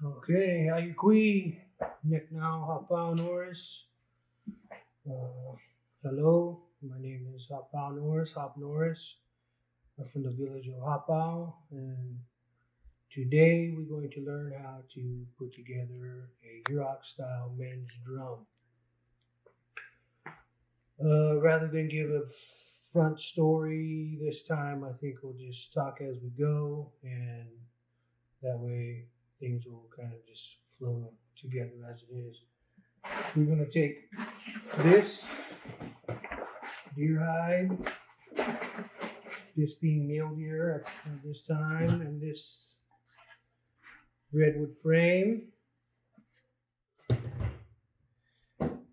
Okay, how you qui? Nick now, Hoppow Norris. Uh, Hello, my name is Hoppow Norris, Hop Norris. I'm from the village of Hoppow, and today we're going to learn how to put together a Yurok style men's drum. Rather than give a front story this time, I think we'll just talk as we go, and that way things will kind of just flow together as it is. We're going to take this deer hide, this being mule deer at this time, and this redwood frame,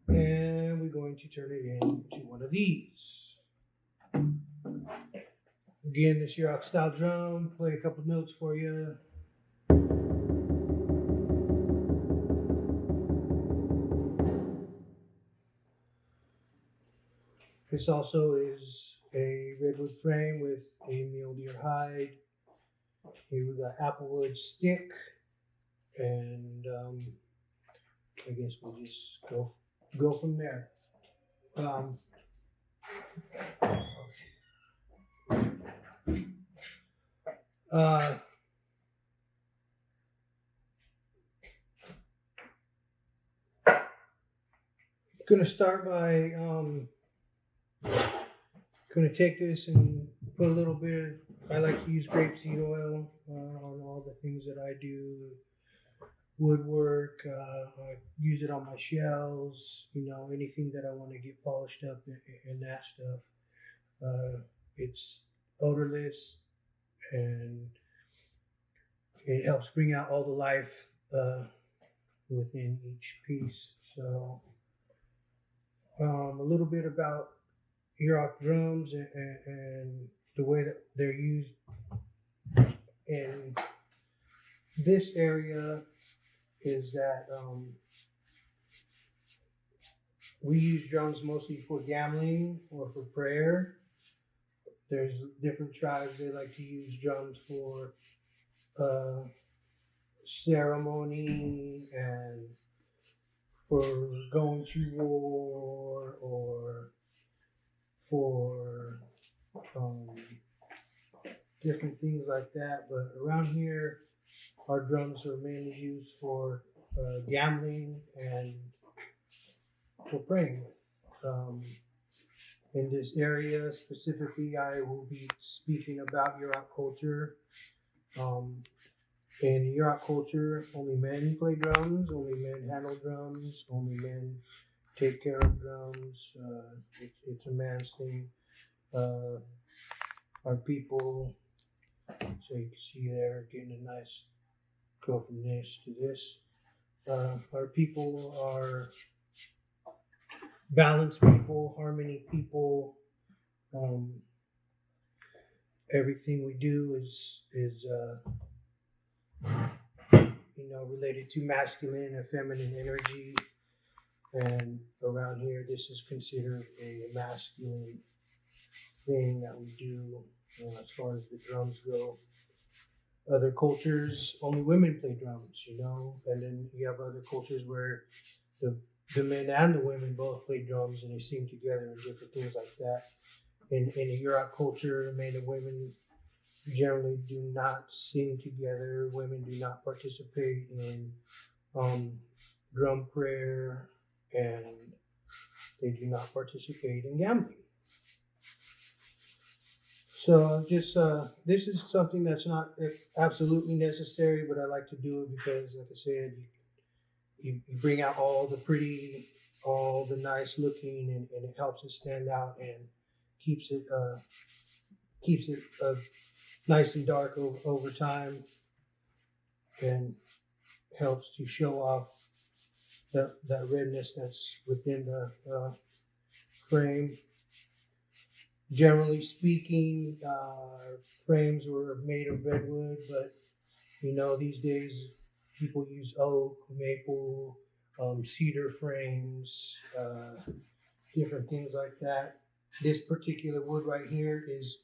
and we're going to turn it into one of these. Again, this Yurok style drum, play a couple notes for you. This also is a redwood frame with a mule deer hide. Here we got applewood stick, and I guess we'll just go from there. Gonna start by gonna take this and put a little bit. I like to use grapeseed oil on all the things that I do. Woodwork. I use it on my shells. Anything that I want to get polished up and that stuff. It's odorless and it helps bring out all the life within each piece. So a little bit about Yurok drums and the way that they're used in this area is that we use drums mostly for gambling or for prayer. There's different tribes, they like to use drums for ceremony and for going to war or for different things like that. But around here, our drums are mainly used for gambling and for praying. In this area specifically, I will be speaking about Yurok culture. In Yurok culture, only men play drums, only men handle drums, only men take care of drums. It's a man's thing. Our people, so you can see there, getting a nice go from this to this. Our people are balanced people, harmony people. Everything we do is related to masculine and feminine energy. And around here, this is considered a masculine thing that we do as far as the drums go. Other cultures, only women play drums, and then you have other cultures where the men and the women both play drums and they sing together and different things like that. In the Yurok culture, men and women generally do not sing together. Women do not participate in drum prayer, and they do not participate in gambling. So just this is something that's not absolutely necessary, but I like to do it because, like I said, you bring out all the pretty, all the nice looking, and it helps it stand out and keeps it nice and dark over time, and helps to show off that redness that's within the frame. Generally speaking, frames were made of redwood, but these days people use oak, maple, cedar frames, different things like that. This particular wood right here is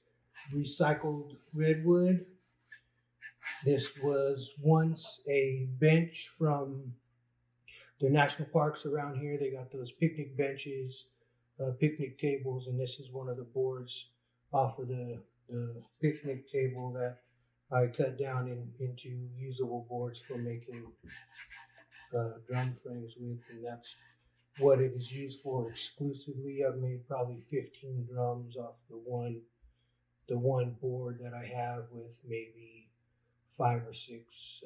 recycled redwood. This was once a bench from the national parks around here. They got those picnic benches, picnic tables, and this is one of the boards off of the picnic table that I cut down into usable boards for making drum frames with, and that's what it is used for exclusively. I've made probably 15 drums off the one board that I have, with maybe five or six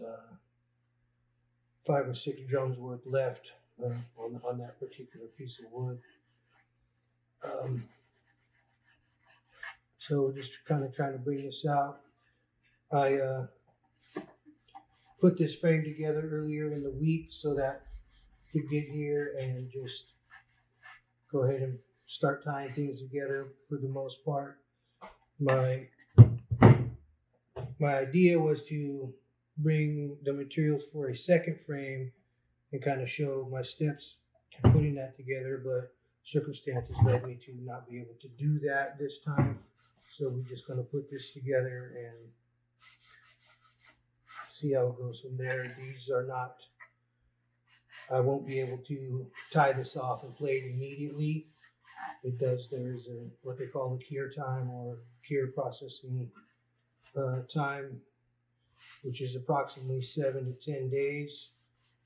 drums worth left on that particular piece of wood. So just kind of trying to bring this out. I put this frame together earlier in the week so that I could get here and just go ahead and start tying things together for the most part. My idea was to bring the materials for a second frame and kind of show my steps to putting that together, but circumstances led me to not be able to do that this time. So we're just going to put this together and see how it goes from there. These are not, I won't be able to tie this off and play it immediately. There's what they call a cure time, or cure processing time, which is approximately 7 to 10 days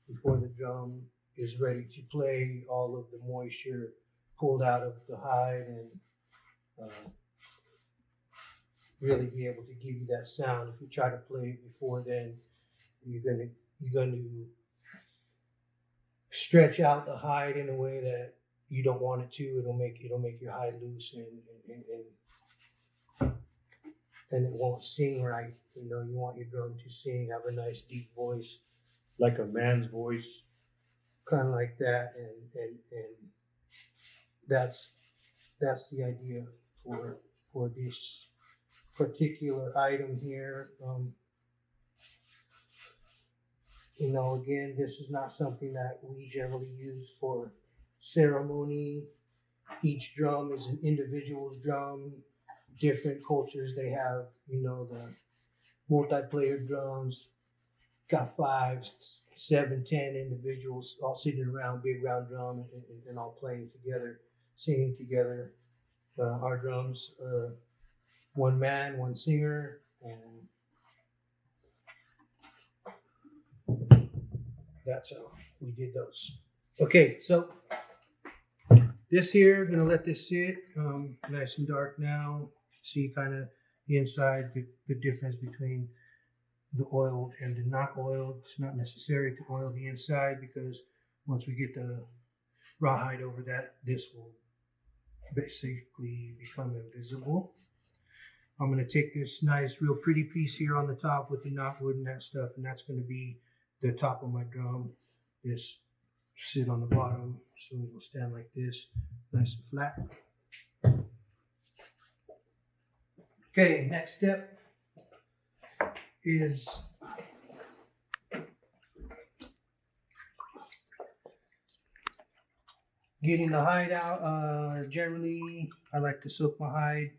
before the drum is ready to play, all of the moisture pulled out of the hide, and really be able to give you that sound. If you try to play it before then, you're going to stretch out the hide in a way that you don't want it to. It'll make your hide loose, and it won't sing right. You know, you want your drum to sing, have a nice deep voice, like a man's voice, kind of like that, and that's the idea for this particular item here. You know, again, this is not something that we generally use for ceremony. Each drum is an individual's drum. Different cultures, they have, you know, the multiplayer drums, got 5, 7, 10 individuals all sitting around, big round drum, and all playing together, singing together. Our drums, one man, one singer, and that's how we did those. Okay, so this here, gonna let this sit, nice and dark now. See kind of the inside, the difference between the oiled and the not oiled. It's not necessary to oil the inside, because once we get the rawhide over that, this will basically become invisible. I'm going to take this nice, real pretty piece here on the top with the knotwood and that stuff, and that's going to be the top of my drum. Just sit on the bottom, so it will stand like this, nice and flat. Okay, next step is getting the hide out. Generally, I like to soak my hide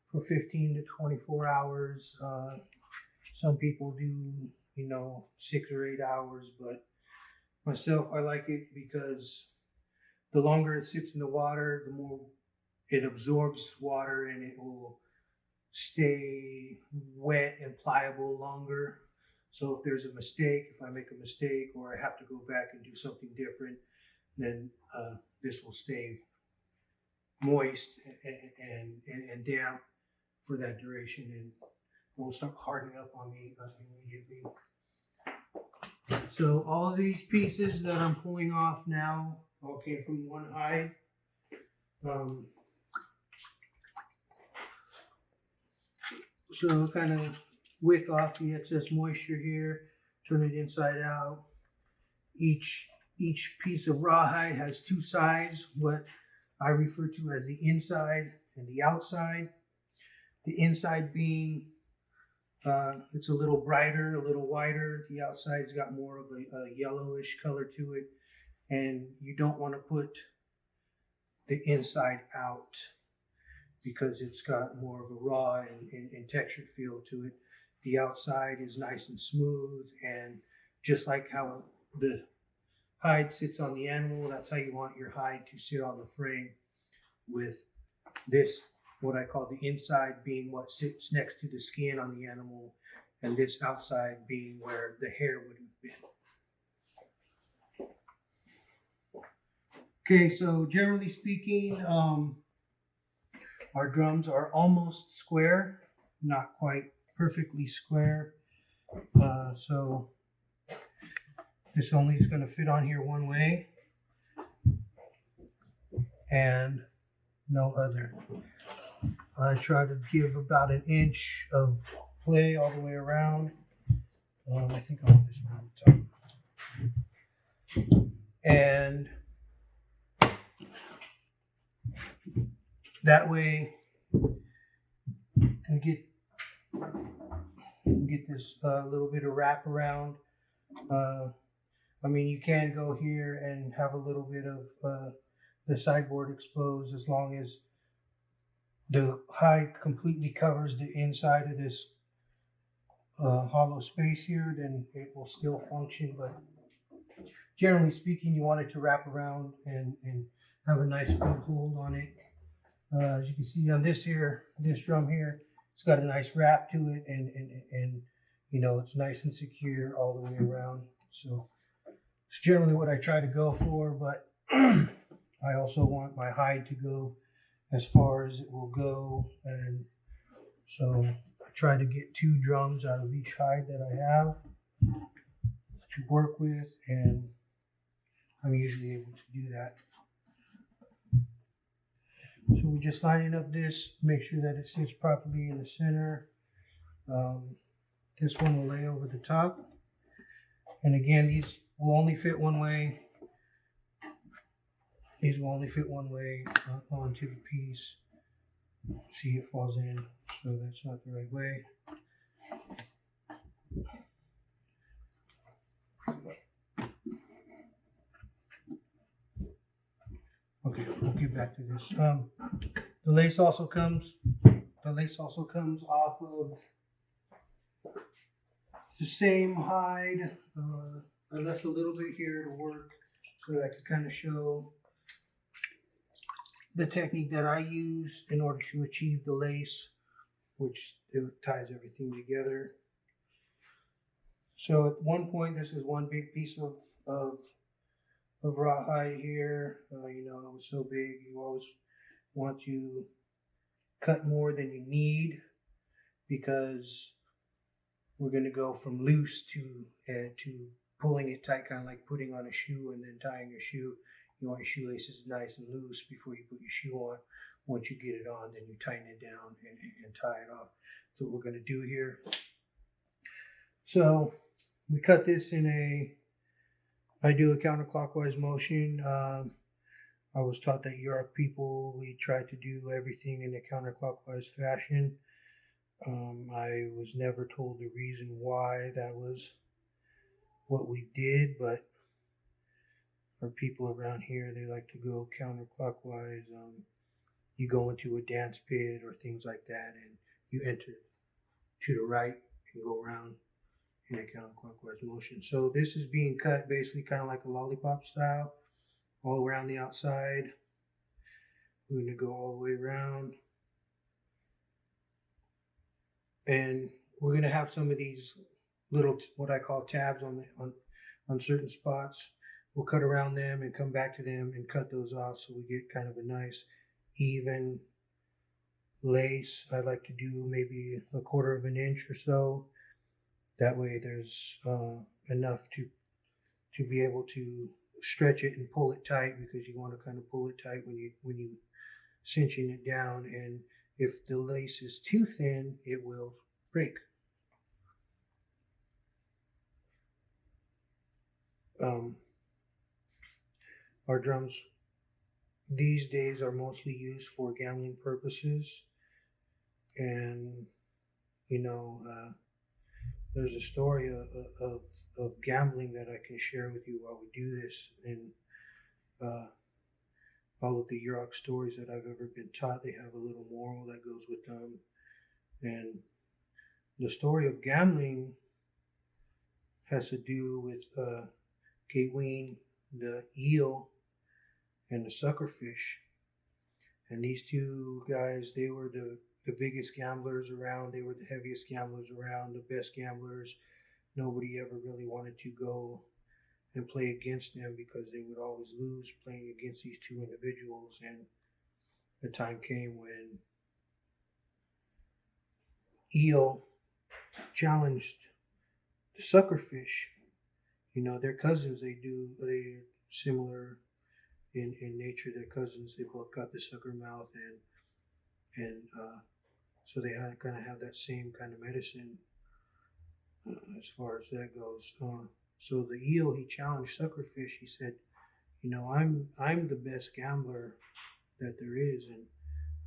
for 15 to 24 hours. Some people do, 6 or 8 hours, but myself, I like it because the longer it sits in the water, the more it absorbs water, and it will stay wet and pliable longer. So if there's a mistake, if I make a mistake or I have to go back and do something different, then this will stay moist and damp for that duration, and won't start hardening up on me immediately. So all of these pieces that I'm pulling off now all came from one hide. So kind of wick off the excess moisture here, turn it inside out. Each piece of rawhide has 2 sides, what I refer to as the inside and the outside. The inside being, it's a little brighter, a little whiter. The outside's got more of a yellowish color to it. And you don't want to put the inside out because it's got more of a raw and textured feel to it. the outside is nice and smooth, and just like how the hide sits on the animal, that's how you want your hide to sit on the frame, with this, what I call the inside, being what sits next to the skin on the animal, and this outside being where the hair would have been. Okay, so generally speaking, our drums are almost square, not quite perfectly square. So this only is going to fit on here one way and no other. I try to give about an inch of play all the way around. I think I want this one on the top. And that way we get this little bit of wrap around. I mean, you can go here and have a little bit of the sideboard exposed, as long as the hide completely covers the inside of this hollow space here, then it will still function. But generally speaking, you want it to wrap around and have a nice good hold on it. As you can see on this drum here, it's got a nice wrap to it, and you know, it's nice and secure all the way around. So it's generally what I try to go for, but I also want my hide to go as far as it will go, and so I try to get 2 drums out of each hide that I have to work with, and I'm usually able to do that. So we're just lining up this, make sure that it sits properly in the center. This one will lay over the top, and again, these will only fit one way. These will only fit one way onto the piece. See, it falls in, so that's not the right way. Okay, we'll get back to this. The lace also comes off of the same hide. I left a little bit here to work so that I could kind of show the technique that I use in order to achieve the lace, which ties everything together. So at one point, this is one big piece of rawhide here. You know, it was so big, you always want to cut more than you need, because we're going to go from loose to pulling it tight, kind of like putting on a shoe and then tying your shoe. You want your shoelaces nice and loose before you put your shoe on. Once you get it on, then you tighten it down and tie it off. That's what we're going to do here. So we cut this I do a counterclockwise motion. I was taught that Yurok people, we try to do everything in a counterclockwise fashion. I was never told the reason why that was what we did, but for people around here, they like to go counterclockwise. You go into a dance pit or things like that, and you enter to the right and go around in a counterclockwise motion. So this is being cut basically kind of like a lollipop style, all around the outside. We're going to go all the way around. And we're going to have some of these little, what I call tabs on certain spots. We'll cut around them and come back to them and cut those off, so we get kind of a nice even lace. I like to do maybe 1/4 of an inch or so. That way there's enough to be able to stretch it and pull it tight, because you want to kind of pull it tight when you cinching it down. And if the lace is too thin, it will break. Our drums these days are mostly used for gambling purposes, and you know, there's a story of gambling that I can share with you while we do this, and all of the Yurok stories that I've ever been taught, they have a little moral that goes with them. And the story of gambling has to do with Gateween, the eel, and the suckerfish. And these two guys, they were the biggest gamblers around. They were the heaviest gamblers around, the best gamblers. Nobody ever really wanted to go and play against them because they would always lose playing against these two individuals. And the time came when eel challenged the suckerfish. You know, they're cousins. They're similar in nature. They're cousins. They both got the sucker mouth, and so they had kind of have that same kind of medicine as far as that goes. So the eel, he challenged suckerfish. He said, you know, I'm the best gambler that there is, and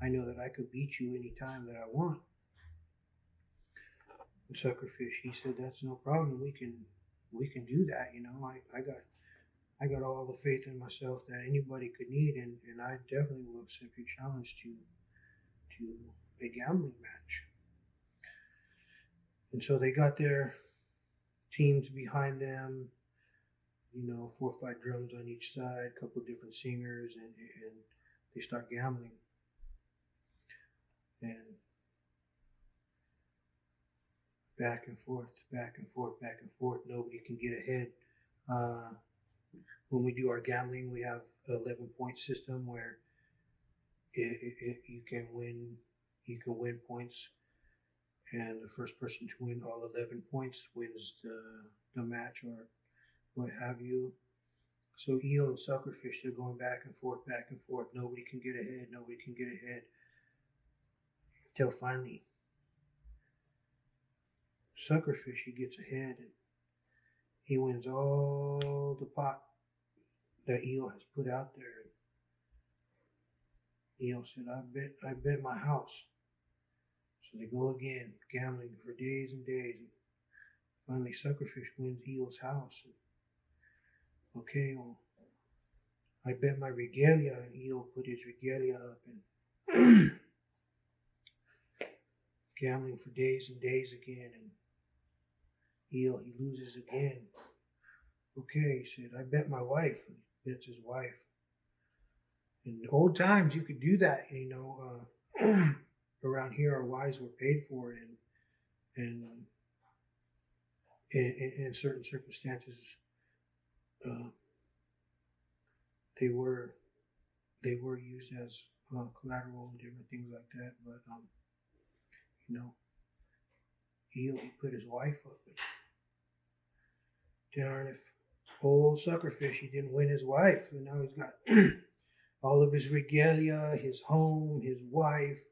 I know that I could beat you anytime that I want. And suckerfish, he said, that's no problem. We can do that. You know, I got all the faith in myself that anybody could need, and I definitely will accept your challenge to a gambling match. And so they got their teams behind them, you know, 4 or 5 drums on each side, a couple of different singers, and they start gambling. And back and forth, back and forth, back and forth. Nobody can get ahead. When we do our gambling, we have an 11-point system where you can win points, and the first person to win all 11 points wins the match or what have you. So eel and suckerfish, they're going back and forth, back and forth. Nobody can get ahead. Nobody can get ahead. Until finally, suckerfish, he gets ahead and he wins all the pot that eel has put out there. Eel said, I bet my house. So they go again, gambling for days and days. And finally, suckerfish wins eel's house. And, okay, well, I bet my regalia. And eel put his regalia up and gambling for days and days again. And eel, he loses again. Okay, he said, I bet my wife. And he bets his wife. In the old times, you could do that, you know. Around here, our wives were paid for, and in certain circumstances, they were used as collateral and different things like that. But you know, he put his wife up. Darn, if old suckerfish, he didn't win his wife, and now he's got all of his regalia, his home, his wife.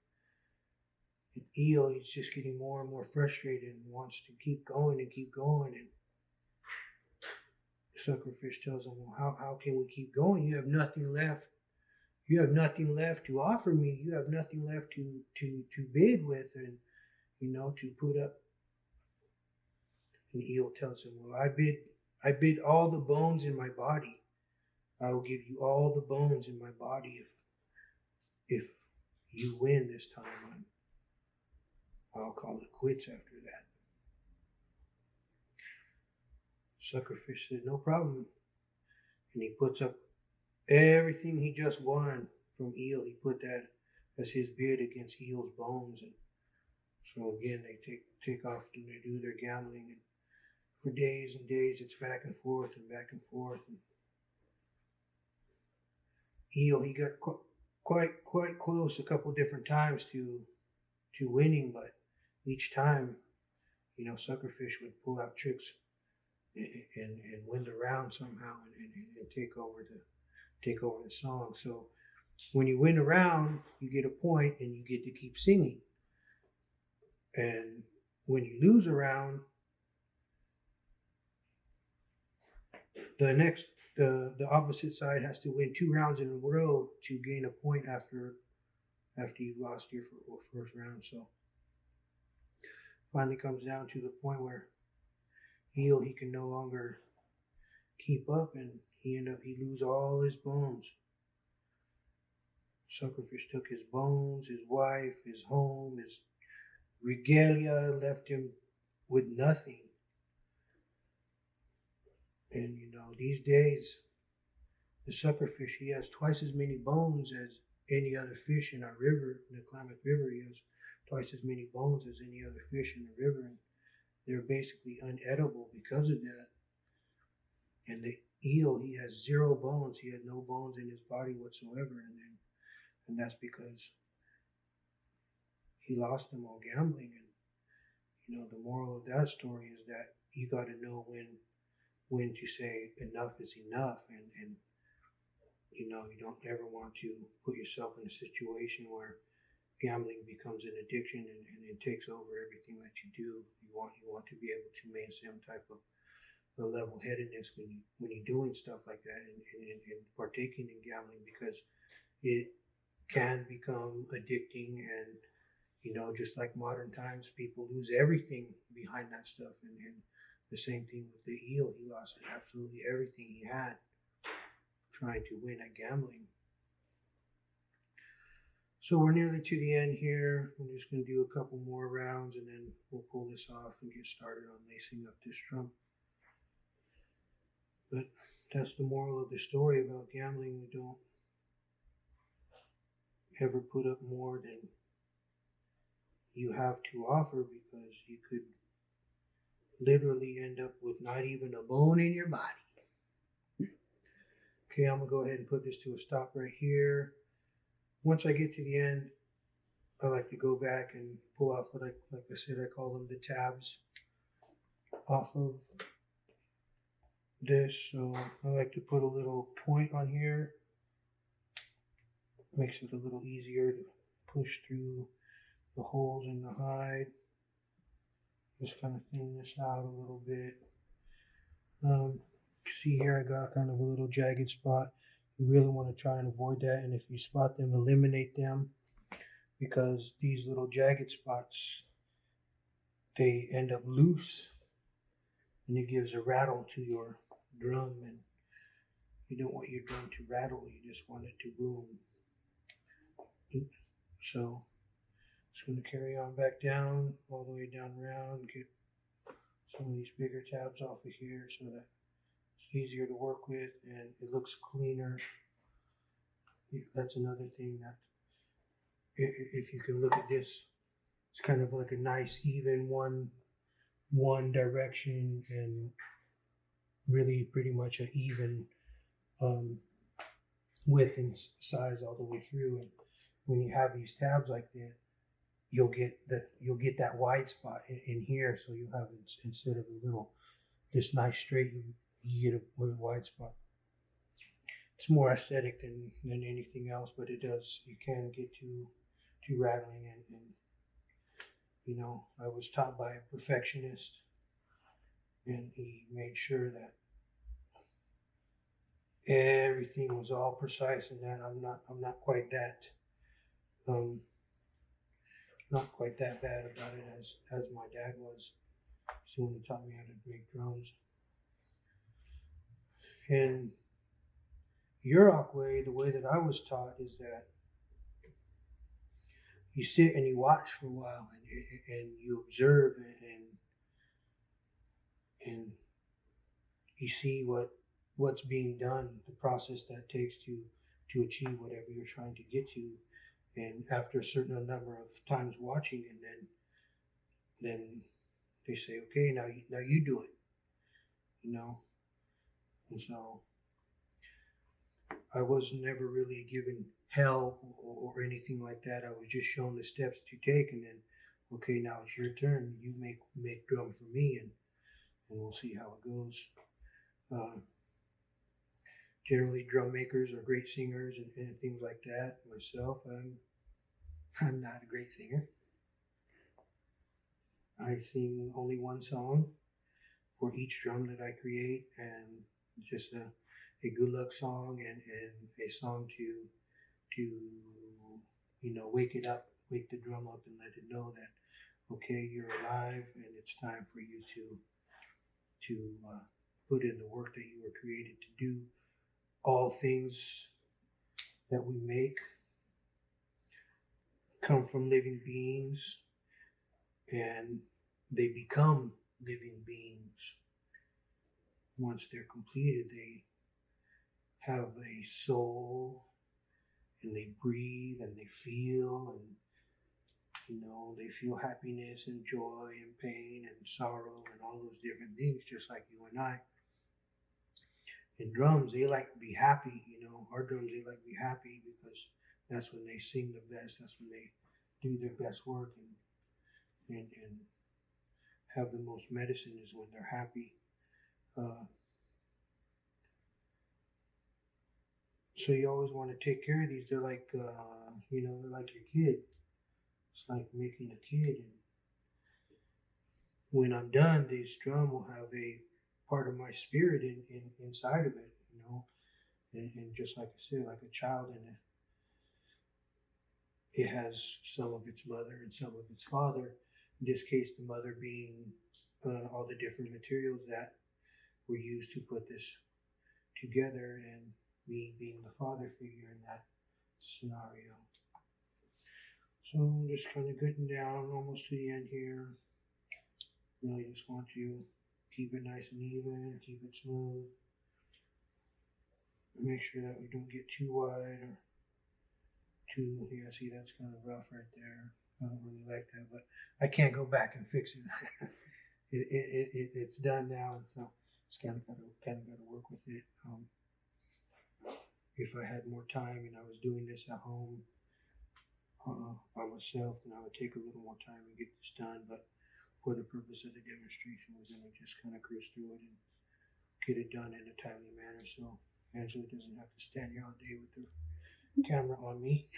And eel, he's just getting more and more frustrated and wants to keep going and keep going. And suckerfish tells him, well, how can we keep going? You have nothing left. You have nothing left to offer me. You have nothing left to bid with and, you know, to put up. And eel tells him, well, I bid all the bones in my body. I will give you all the bones in my body if you win this time. I'll call it quits after that. Suckerfish said, no problem. And he puts up everything he just won from eel. He put that as his bid against eel's bones. And so again, they take off and they do their gambling. And for days and days, it's back and forth and back and forth. And eel, he got quite close a couple different times to winning, but each time, you know, suckerfish would pull out tricks and win the round somehow and take over the song. So when you win a round, you get a point and you get to keep singing. And when you lose a round, the opposite side has to win 2 rounds in a row to gain a point after you've lost your first round. So finally comes down to the point where eel, he can no longer keep up, and he lose all his bones. Suckerfish took his bones, his wife, his home, his regalia, left him with nothing. And these days, the suckerfish, he has twice as many bones as any other fish in our river, in the Klamath River. He has twice as many bones as any other fish in the river. And they're basically unedible because of that. And the eel, he has 0 bones. He had no bones in his body whatsoever. And that's because he lost them all gambling. And the moral of that story is that you got to know when to say enough is enough. And you don't ever want to put yourself in a situation where gambling becomes an addiction and it takes over everything that you do. You want to be able to maintain some type of a level-headedness when you're doing stuff like that and partaking in gambling, because it can become addicting. And just like modern times, people lose everything behind that stuff. And the same thing with the eel. He lost absolutely everything he had trying to win at gambling. So we're nearly to the end here. I'm just going to do a couple more rounds and then we'll pull this off and get started on lacing up this drum. But that's the moral of the story about gambling. We don't ever put up more than you have to offer, because you could literally end up with not even a bone in your body. Okay, I'm going to go ahead and put this to a stop right here. Once I get to the end, I like to go back and pull off what like I said, I call them the tabs off of this. So I like to put a little point on here. Makes it a little easier to push through the holes in the hide. Just kind of thin this out a little bit. See here, I got kind of a little jagged spot. You really want to try and avoid that, and if you spot them, eliminate them, because these little jagged spots, they end up loose and it gives a rattle to your drum, and you don't want your drum to rattle, you just want it to boom. So just going to carry on back down, all the way down around, get some of these bigger tabs off of here so that it's easier to work with and it looks cleaner. That's another thing, that if you can look at this, it's kind of like a nice even one direction, and really pretty much an even width and size all the way through. And when you have these tabs like that, you'll get that wide spot in here. So you have, instead of this nice straight, you get a wide spot. It's more aesthetic than anything else, but you can get too rattling. And I was taught by a perfectionist, and he made sure that everything was all precise, and that I'm not quite that not quite that bad about it as my dad was. So when he taught me how to make drums. And Yurok way, the way that I was taught, is that you sit and you watch for a while, and you observe, and you see what's being done, the process that takes to achieve whatever you're trying to get to. And after a certain number of times watching, and then they say, okay, now you do it, And so I was never really given help or anything like that. I was just shown the steps to take, and then, okay, now it's your turn. You make drum for me, and we'll see how it goes. Generally, drum makers are great singers and things like that. Myself, I'm not a great singer. I sing only one song for each drum that I create, and just a good luck song and a song to wake it up, wake the drum up, and let it know that, okay, you're alive, and it's time for you to put in the work that you were created to do. All things that we make come from living beings, and they become living beings. Once they're completed, they have a soul, and they breathe and they feel, and they feel happiness and joy and pain and sorrow and all those different things, just like you and I. And drums, they like to be happy. Our drums, they like to be happy because that's when they sing the best. That's when they do their best work and have the most medicine, is when they're happy. So you always want to take care of these. They're like, they're like your kid. It's like making a kid. And when I'm done, this drum will have a part of my spirit inside of it, and just like I said, like a child in it. It has some of its mother and some of its father. In this case, the mother being all the different materials that were used to put this together, and me being the father figure in that scenario. So I'm just kind of getting down almost to the end here. Really just want you to keep it nice and even, keep it smooth. Make sure that we don't get too wide or too, see, that's kind of rough right there. I don't really like that, but I can't go back and fix it. It's done now, and so just kind of got to work with it. If I had more time and I was doing this at home by myself, then I would take a little more time and get this done. But for the purpose of the demonstration, we're going to just kind of cruise through it and get it done in a timely manner, so Angela doesn't have to stand here all day with her camera on me.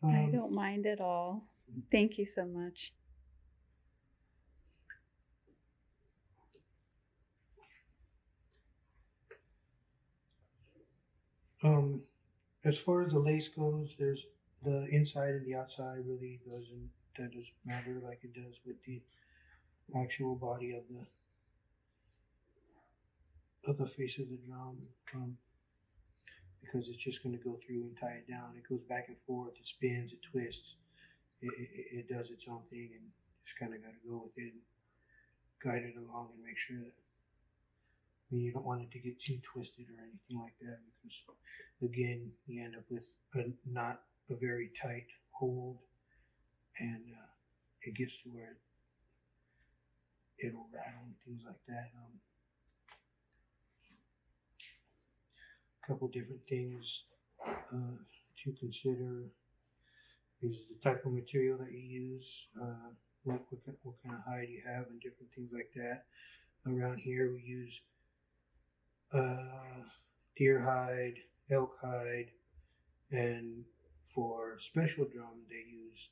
I don't mind at all. Thank you so much. As far as the lace goes, there's the inside and the outside really doesn't matter like it does with the actual body of the face of the drum, because it's just going to go through and tie it down. It goes back and forth, it spins, it twists, it does its own thing, and just kind of got to go with it and guide it along and make sure that you don't want it to get too twisted or anything like that, because again, you end up with not a very tight hold, and it gets to where it'll rattle and things like that. A couple different things to consider is the type of material that you use, what kind of hide you have, and different things like that. Around here, we use deer hide, elk hide, and for special drum they use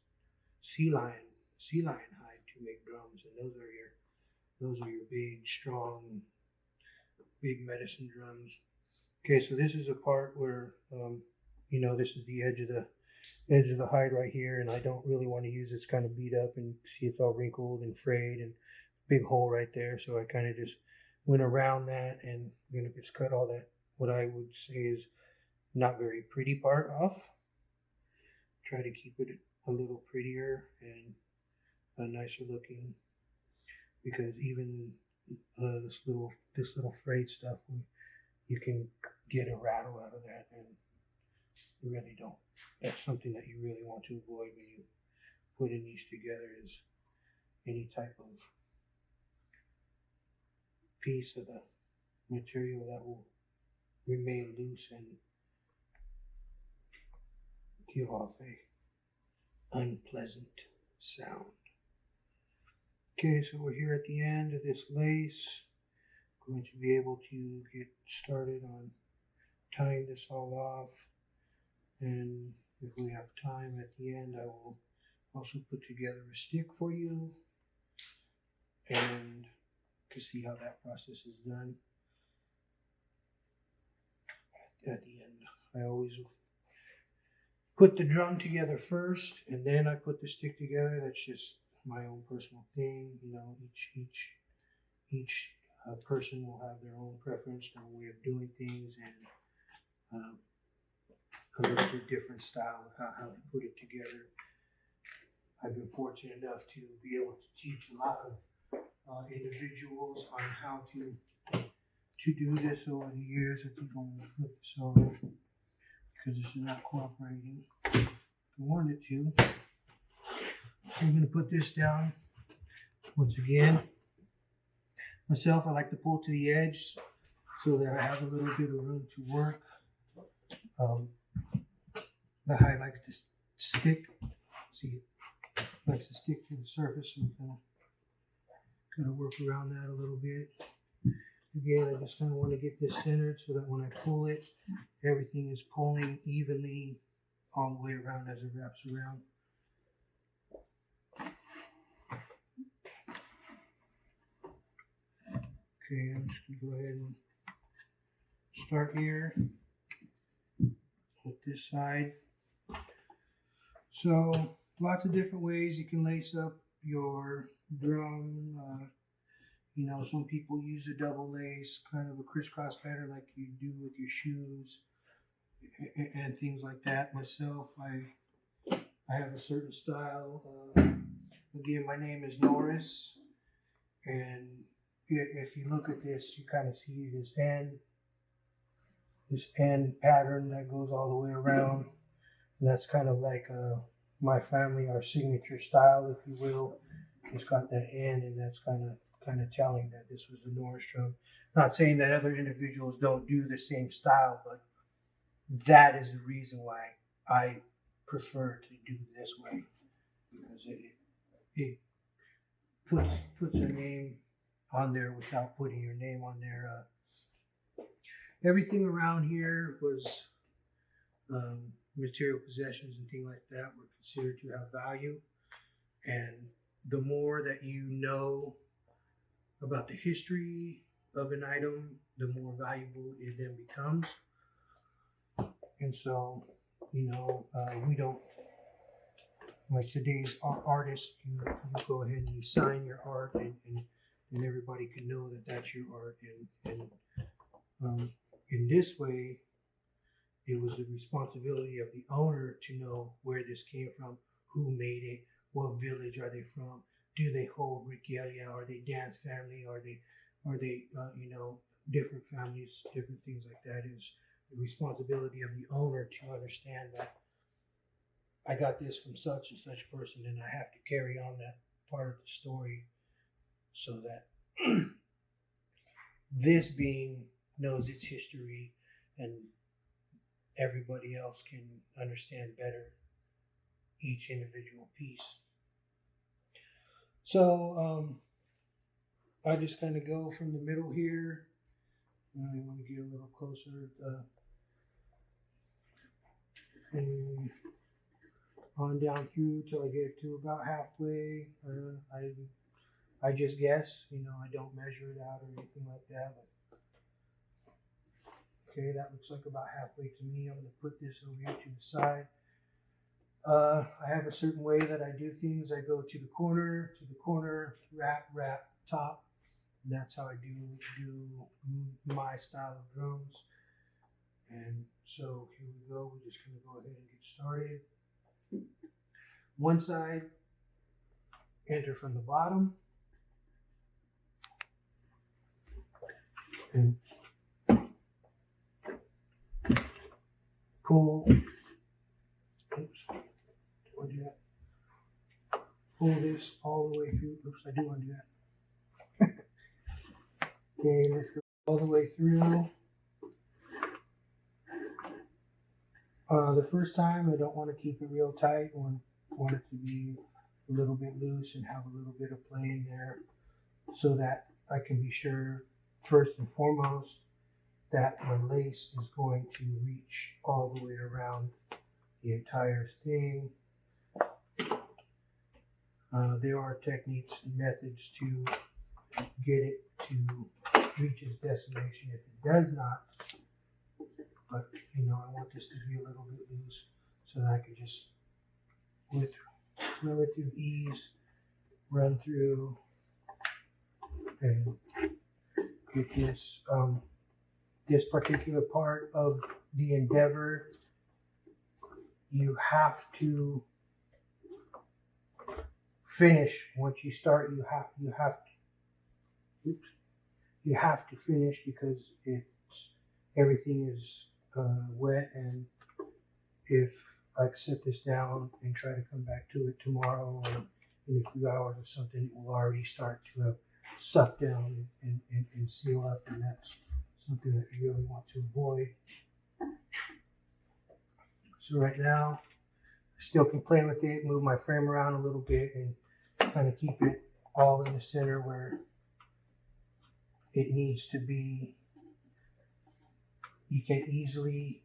sea lion hide to make drums, and those are your big, strong, big medicine drums. Okay, so this is a part where this is the edge of the hide right here, and I don't really want to use this kind of beat up, and see it's all wrinkled and frayed and big hole right there. So I kind of just went around that and just cut all that, what I would say is not very pretty part off. Try to keep it a little prettier and nicer looking, because even this little frayed stuff, you can get a rattle out of that, and you really don't. That's something that you really want to avoid when you putting these together, is any type of piece of the material that will remain loose and give off a unpleasant sound. Okay, so we're here at the end of this lace. Going to be able to get started on tying this all off, and if we have time at the end, I will also put together a stick for you and to see how that process is done. At the end, I always put the drum together first, and then I put the stick together. That's just my own personal thing. Each person will have their own preference, their own way of doing things, and a little bit different style of how they put it together. I've been fortunate enough to be able to teach a lot of individuals on how to do this over the years. I think I'm going to flip this over because this is not cooperating. I wanted it to. I'm going to put this down. Once again, myself, I like to pull to the edge so that I have a little bit of room to work. The high likes to stick. See, it likes to stick to the surface. So I'm going to work around that a little bit. Again, I just kind of want to get this centered so that when I pull it, everything is pulling evenly all the way around as it wraps around. Okay, I'm just going to go ahead and start here with this side. So, lots of different ways you can lace up your drum. You know, some people use a double lace, kind of a crisscross pattern like you do with your shoes and things like that. Myself, I have a certain style. Again, my name is Norris, and if you look at this, you kind of see this N pattern that goes all the way around. And that's kind of like my family, our signature style, if you will. It's got that N, and that's kind of telling that this was a Norris drum. Not saying that other individuals don't do the same style, but that is the reason why I prefer to do this way, because it puts a name on there without putting your name on there. Everything around here was material possessions and things like that were considered to have value, and the more that you know about the history of an item, the more valuable it then becomes. And so, you know, we don't, like today's artists, you go ahead and you sign your art, and everybody can know that that's your art. And in this way, it was the responsibility of the owner to know where this came from, who made it, what village are they from, do they hold regalia, are they dance family, are they you know, different families, different things like that. Is the responsibility of the owner to understand that I got this from such and such person, and I have to carry on that part of the story so that this being knows its history and everybody else can understand better each individual piece. So I just kind of go from the middle here. I want to get a little closer and on down through till I get to about halfway. I just guess, you know, I don't measure it out or anything like that. But okay, that looks like about halfway to me. I'm going to put this over here to the side. I have a certain way that I do things. I go to the corner, wrap, top. And that's how I do my style of drums. And so here we go. We're just going to go ahead and get started. One side, enter from the bottom. And pull. Oops. Don't want to do that. Pull this all the way through. Oops, I do want to do that. Okay, let's go all the way through. The first time, I don't want to keep it real tight. I want it to be a little bit loose and have a little bit of play in there so that I can be sure, first and foremost, that my lace is going to reach all the way around the entire thing. There are techniques and methods to get it to reach its destination if it does not. But, you know, I want this to be a little bit loose so that I can just, with relative ease, run through and get this, this particular part of the endeavor. You have to finish. Once you start, you have to finish because everything is wet, and if I set this down and try to come back to it tomorrow or in a few hours or something, it will already start to have sucked down and seal up, and that's something that you really want to avoid. So right now, I still can play with it, move my frame around a little bit, and kind of keep it all in the center where it needs to be. You can easily,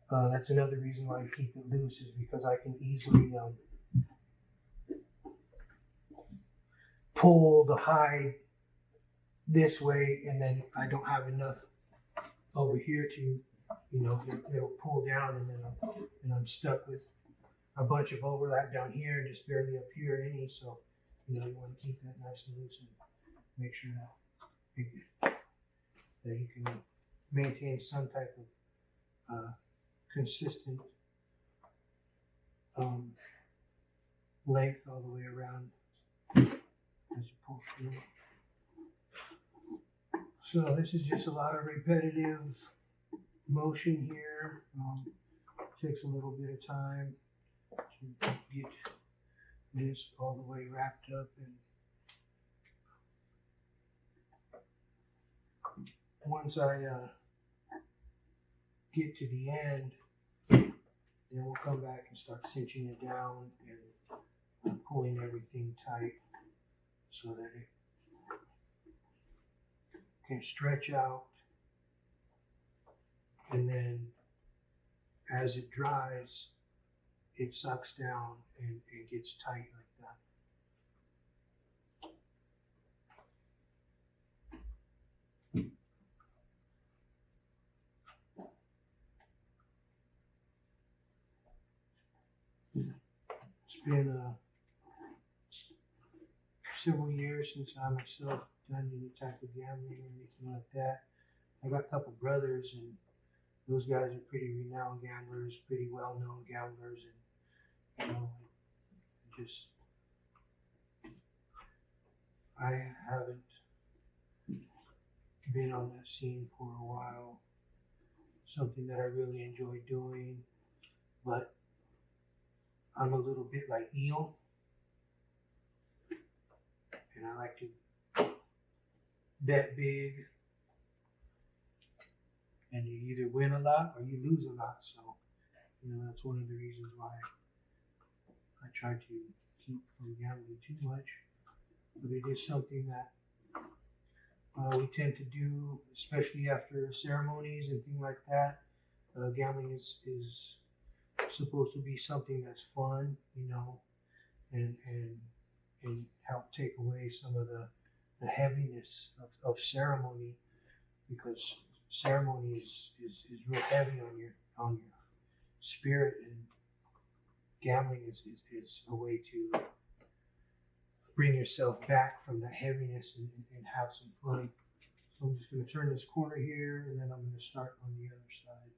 that's another reason why I keep it loose, is because I can easily pull the hide this way, and then I don't have enough over here to, it'll pull down, and then I'm stuck with a bunch of overlap down here and just barely up here any. So, you want to keep that nice and loose and make sure that you can maintain some type of consistent length all the way around as you pull through. So this is just a lot of repetitive motion here. Takes a little bit of time to get this all the way wrapped up, and once I get to the end, then we'll come back and start cinching it down and pulling everything tight so that it can stretch out, and then as it dries, it sucks down and it gets tight like that. It's been several years since I myself done any type of gambling or anything like that. I got a couple brothers, and those guys are pretty renowned gamblers, pretty well-known gamblers, and just I haven't been on that scene for a while. Something that I really enjoy doing, but I'm a little bit like Eel, and I like to bet big, and you either win a lot or you lose a lot. So, that's one of the reasons why I try to keep from gambling too much. But it is something that we tend to do, especially after ceremonies and things like that. Gambling is supposed to be something that's fun, and help take away some of the heaviness of ceremony, because ceremony is real heavy on your spirit, and gambling is a way to bring yourself back from that heaviness and have some fun. So I'm just going to turn this corner here, and then I'm going to start on the other side.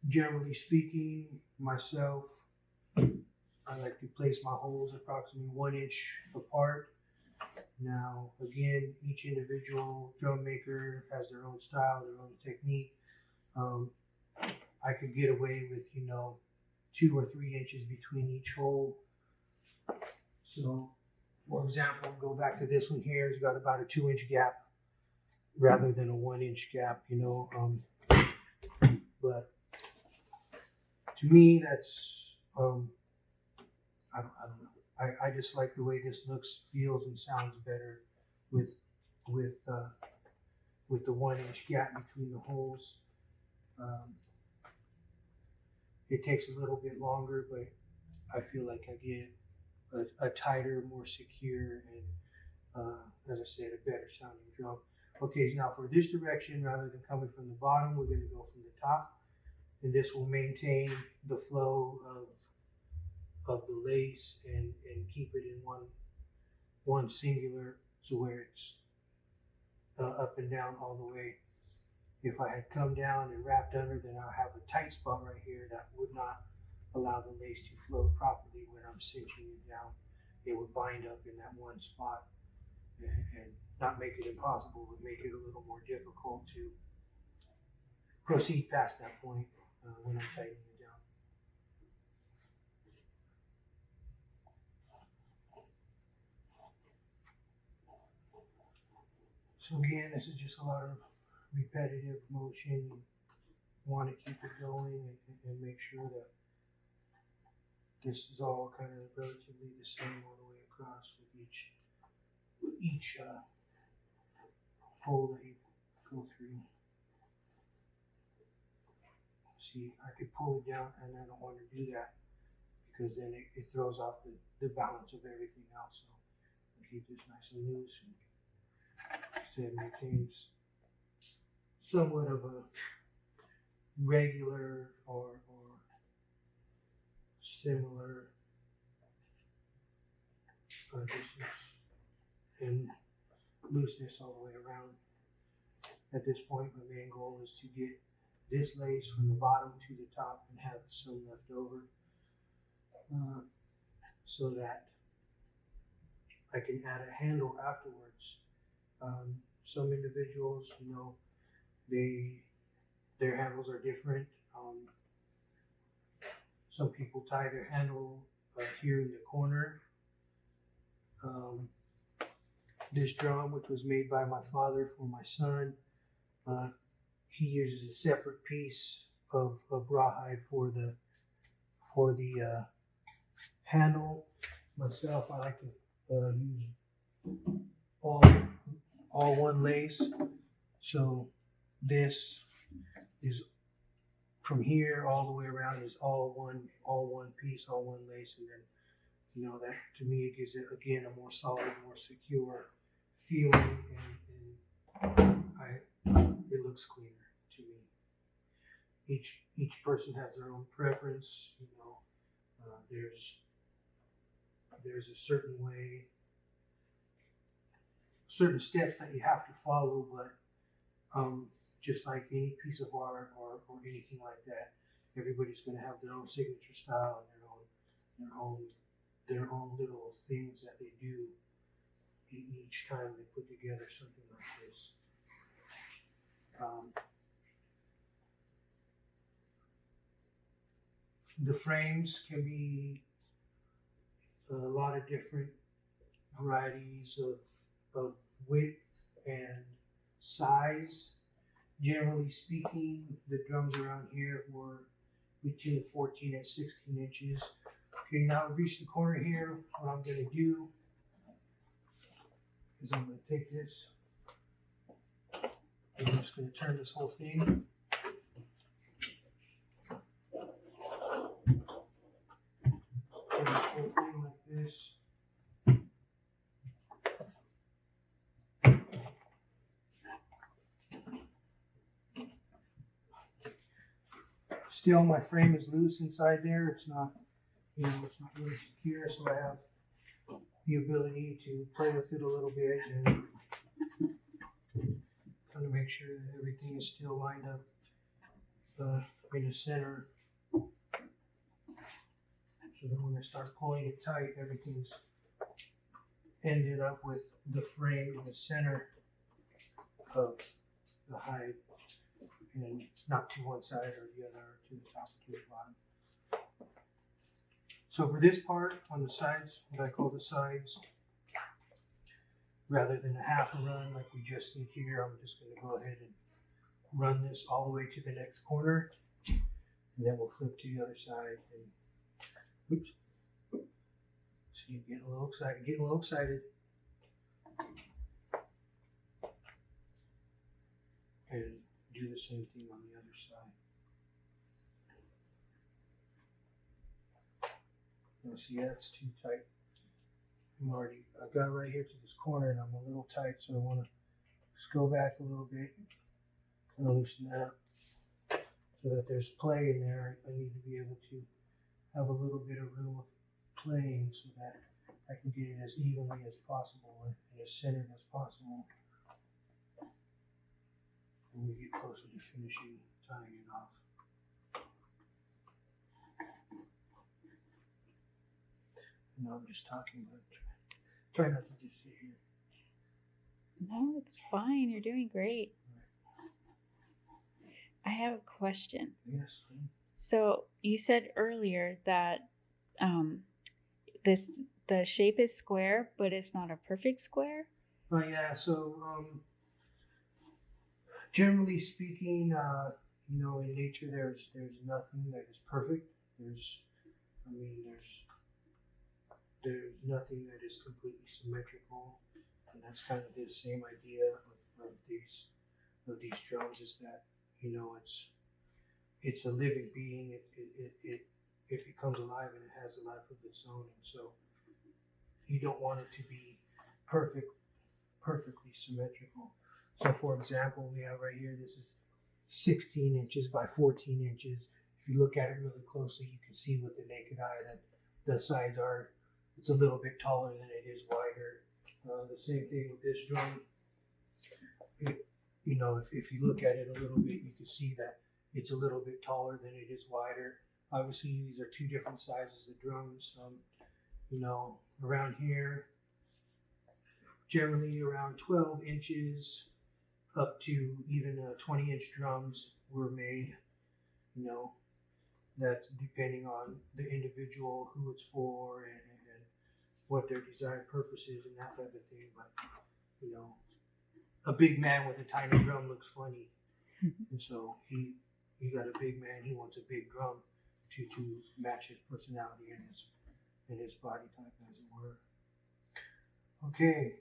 Generally speaking, myself, I like to place my holes approximately 1 inch apart. Now, again, each individual drum maker has their own style, their own technique. I could get away with, 2 or 3 inches between each hole. So, for example, go back to this one here. It's got about a 2-inch gap rather than a 1-inch gap, But to me, that's I don't know. I just like the way this looks, feels, and sounds better with the 1-inch gap between the holes. It takes a little bit longer, but I feel like I get a tighter, more secure, and as I said, a better sounding drum. Okay, now for this direction, rather than coming from the bottom, we're going to go from the top, and this will maintain the flow of the lace and keep it in one singular, to where it's up and down all the way. If I had come down and wrapped under, then I have a tight spot right here that would not allow the lace to flow properly when I'm cinching it down. It would bind up in that one spot and not make it impossible, but make it a little more difficult to proceed past that point when I'm tightening it down. So again, this is just a lot of repetitive motion. Want to keep it going and make sure that this is all kind of relatively the same all the way across with each hole that you go through. See, I could pull it down, and I don't want to do that because then it throws off the balance of everything else. So I'll keep this nice and loose, and so it maintains somewhat of a regular or similar distance and looseness all the way around. At this point, my main goal is to get this lace from the bottom to the top and have some left over so that I can add a handle afterwards. Some individuals, you know, their handles are different. Some people tie their handle here in the corner. This drum, which was made by my father for my son, he uses a separate piece of rawhide for the handle. Myself, I like to use all one lace. So this is from here all the way around is all one piece, all one lace, and then, you know, that to me it gives it again a more solid, more secure feeling, and it looks cleaner to me. Each person has their own preference, you know. There's a certain way, certain steps that you have to follow, but just like any piece of art or anything like that, everybody's going to have their own signature style and their own little things that they do each time they put together something like this. The frames can be a lot of different varieties of width and size. Generally speaking, the drums around here were between 14 and 16 inches. Okay, now we've reached the corner here. What I'm going to do is I'm going to take this and I'm just going to turn this whole thing. Turn this whole thing like this. Still, my frame is loose inside there. It's not, you know, it's not really secure, so I have the ability to play with it a little bit and kind of make sure that everything is still lined up in the center, so that when I start pulling it tight, everything's ended up with the frame in the center of the hide, and not to one side or the other, or to the top or to the bottom. So for this part on the sides, what I call the sides, rather than a half a run like we just did here, I'm just going to go ahead and run this all the way to the next corner, and then we'll flip to the other side. And oops, see, getting a little excited, and do the same thing on the other side. Now see, that's too tight. I got right here to this corner and I'm a little tight, so I want to just go back a little bit and loosen that up so that there's play in there. I need to be able to have a little bit of room of playing so that I can get it as evenly as possible and as centered as possible. when we get closer to finishing tying it off. No, I'm just talking, but try not to just sit here. No, it's fine. You're doing great. I have a question. Yes. So you said earlier that the shape is square, but it's not a perfect square. Yeah. So generally speaking, in nature, there's nothing that is perfect. There's nothing that is completely symmetrical, and that's kind of the same idea of these drums, is that it's a living being. It becomes alive and it has a life of its own, and so you don't want it to be perfectly symmetrical. So, for example, we have right here, this is 16 inches by 14 inches. If you look at it really closely, you can see with the naked eye that the sides are, it's a little bit taller than it is wider. The same thing with this drum. If you look at it a little bit, you can see that it's a little bit taller than it is wider. Obviously, these are two different sizes of drums. Around here, generally around 12 inches up to even 20-inch drums were made. That's depending on the individual, who it's for, and what their desired purpose is, and that type of thing. But a big man with a tiny drum looks funny, and so you got a big man. He wants a big drum to match his personality and his body type, as it were. Okay,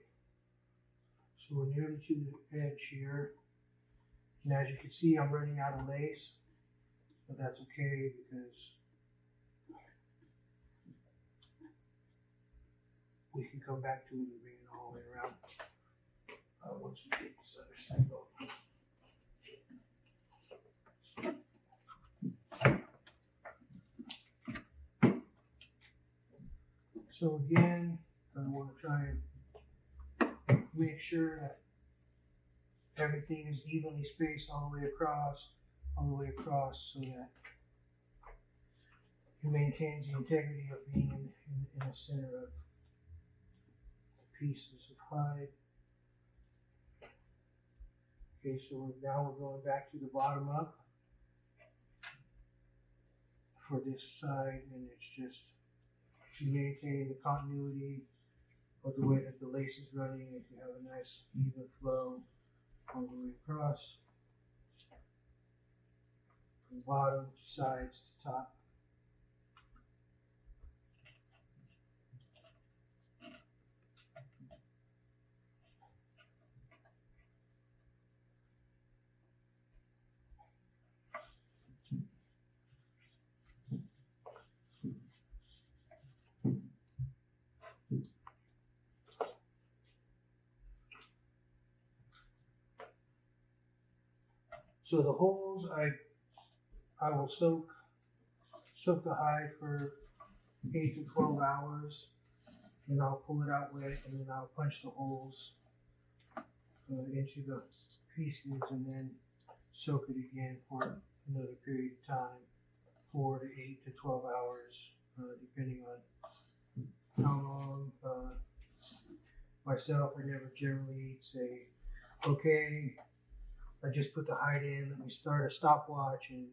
so we're nearly to the edge here, and as you can see, I'm running out of lace, but that's okay because we can come back to it and bring it all the way around once we get this other side going. So again, I want to try and make sure that everything is evenly spaced all the way across, so that it maintains the integrity of being in the center of the pieces of hide. Okay, so now we're going back to the bottom up for this side, and it's just to maintain the continuity of the way that the lace is running, and to have a nice even flow all the way across, from bottom to sides to top. So the holes, I will soak the hide for 8 to 12 hours, and I'll pull it out wet, and then I'll punch the holes into the pieces, and then soak it again for another period of time, 4 to 8 to 12 hours, depending on how long. Myself, I never generally say, okay, I just put the hide in, let me start a stopwatch, and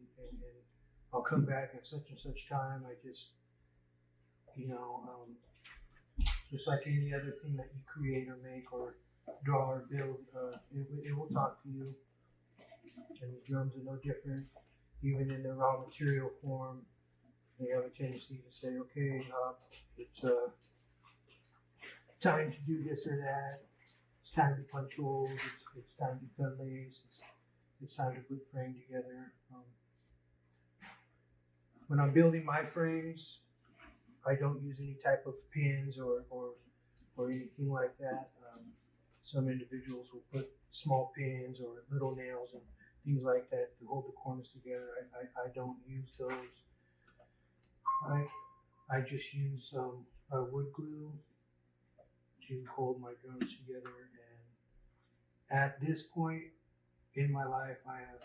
I'll come back at such and such time. I just, just like any other thing that you create or make or draw or build, it will talk to you. And the drums are no different. Even in their raw material form, they have a tendency to say, okay, it's time to do this or that. It's time to punch holes. It's time to cut lace. It's time to put frame together. When I'm building my frames, I don't use any type of pins or anything like that. Some individuals will put small pins or little nails and things like that to hold the corners together. I don't use those. I just use wood glue to hold my drums together, and at this point in my life, I have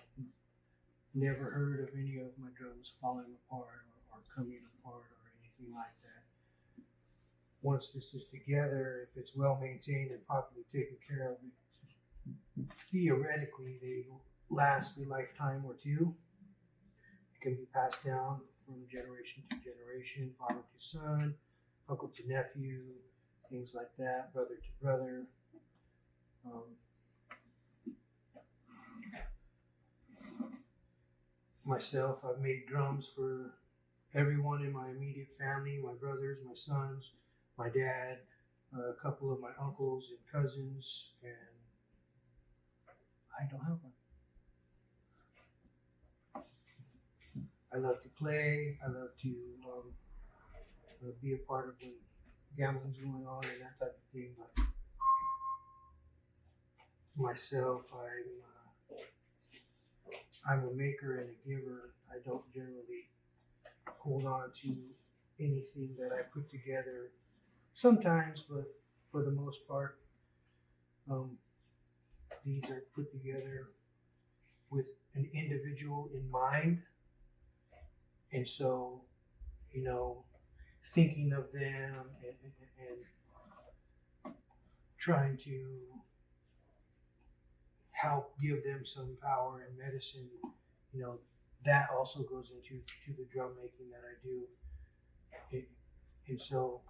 never heard of any of my drums falling apart or coming apart or anything like that. Once this is together, if it's well maintained and properly taken care of, theoretically they last a lifetime or two. It can be passed down from generation to generation, father to son, uncle to nephew, things like that, brother to brother. Myself, I've made drums for everyone in my immediate family, my brothers, my sons, my dad, a couple of my uncles and cousins, and I don't have one. I love to play. I love to be a part of when gambling's going on and that type of thing. But myself, I'm a maker and a giver. I don't generally hold on to anything that I put together. Sometimes, but for the most part, these are put together with an individual in mind. And so, thinking of them and trying to help give them some power and medicine, that also goes into the drum making that I do. And so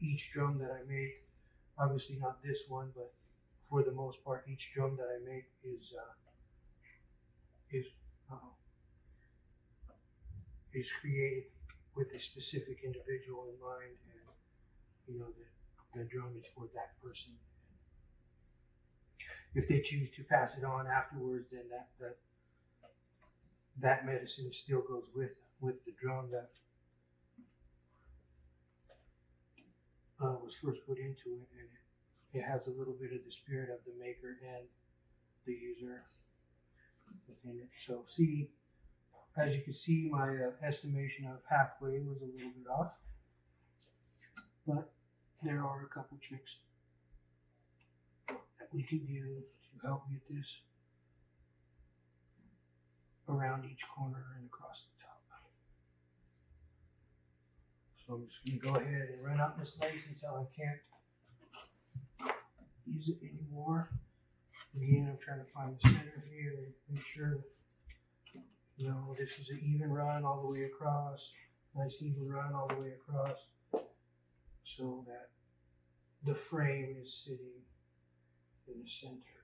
each drum that I make, obviously not this one, but for the most part, each drum that I make is created with a specific individual in mind, and the drum is for that person. If they choose to pass it on afterwards, then that medicine still goes with the drum that was first put into it, and it has a little bit of the spirit of the maker and the user within it. So as you can see, my estimation of halfway was a little bit off, but there are a couple tricks that we can do to help get this around each corner and across the top. So I'm just going to go ahead and run out this lace until I can't use it anymore. Again, I'm trying to find the center here and make sure that this is an even run all the way across, nice even run all the way across, so that the frame is sitting in the center.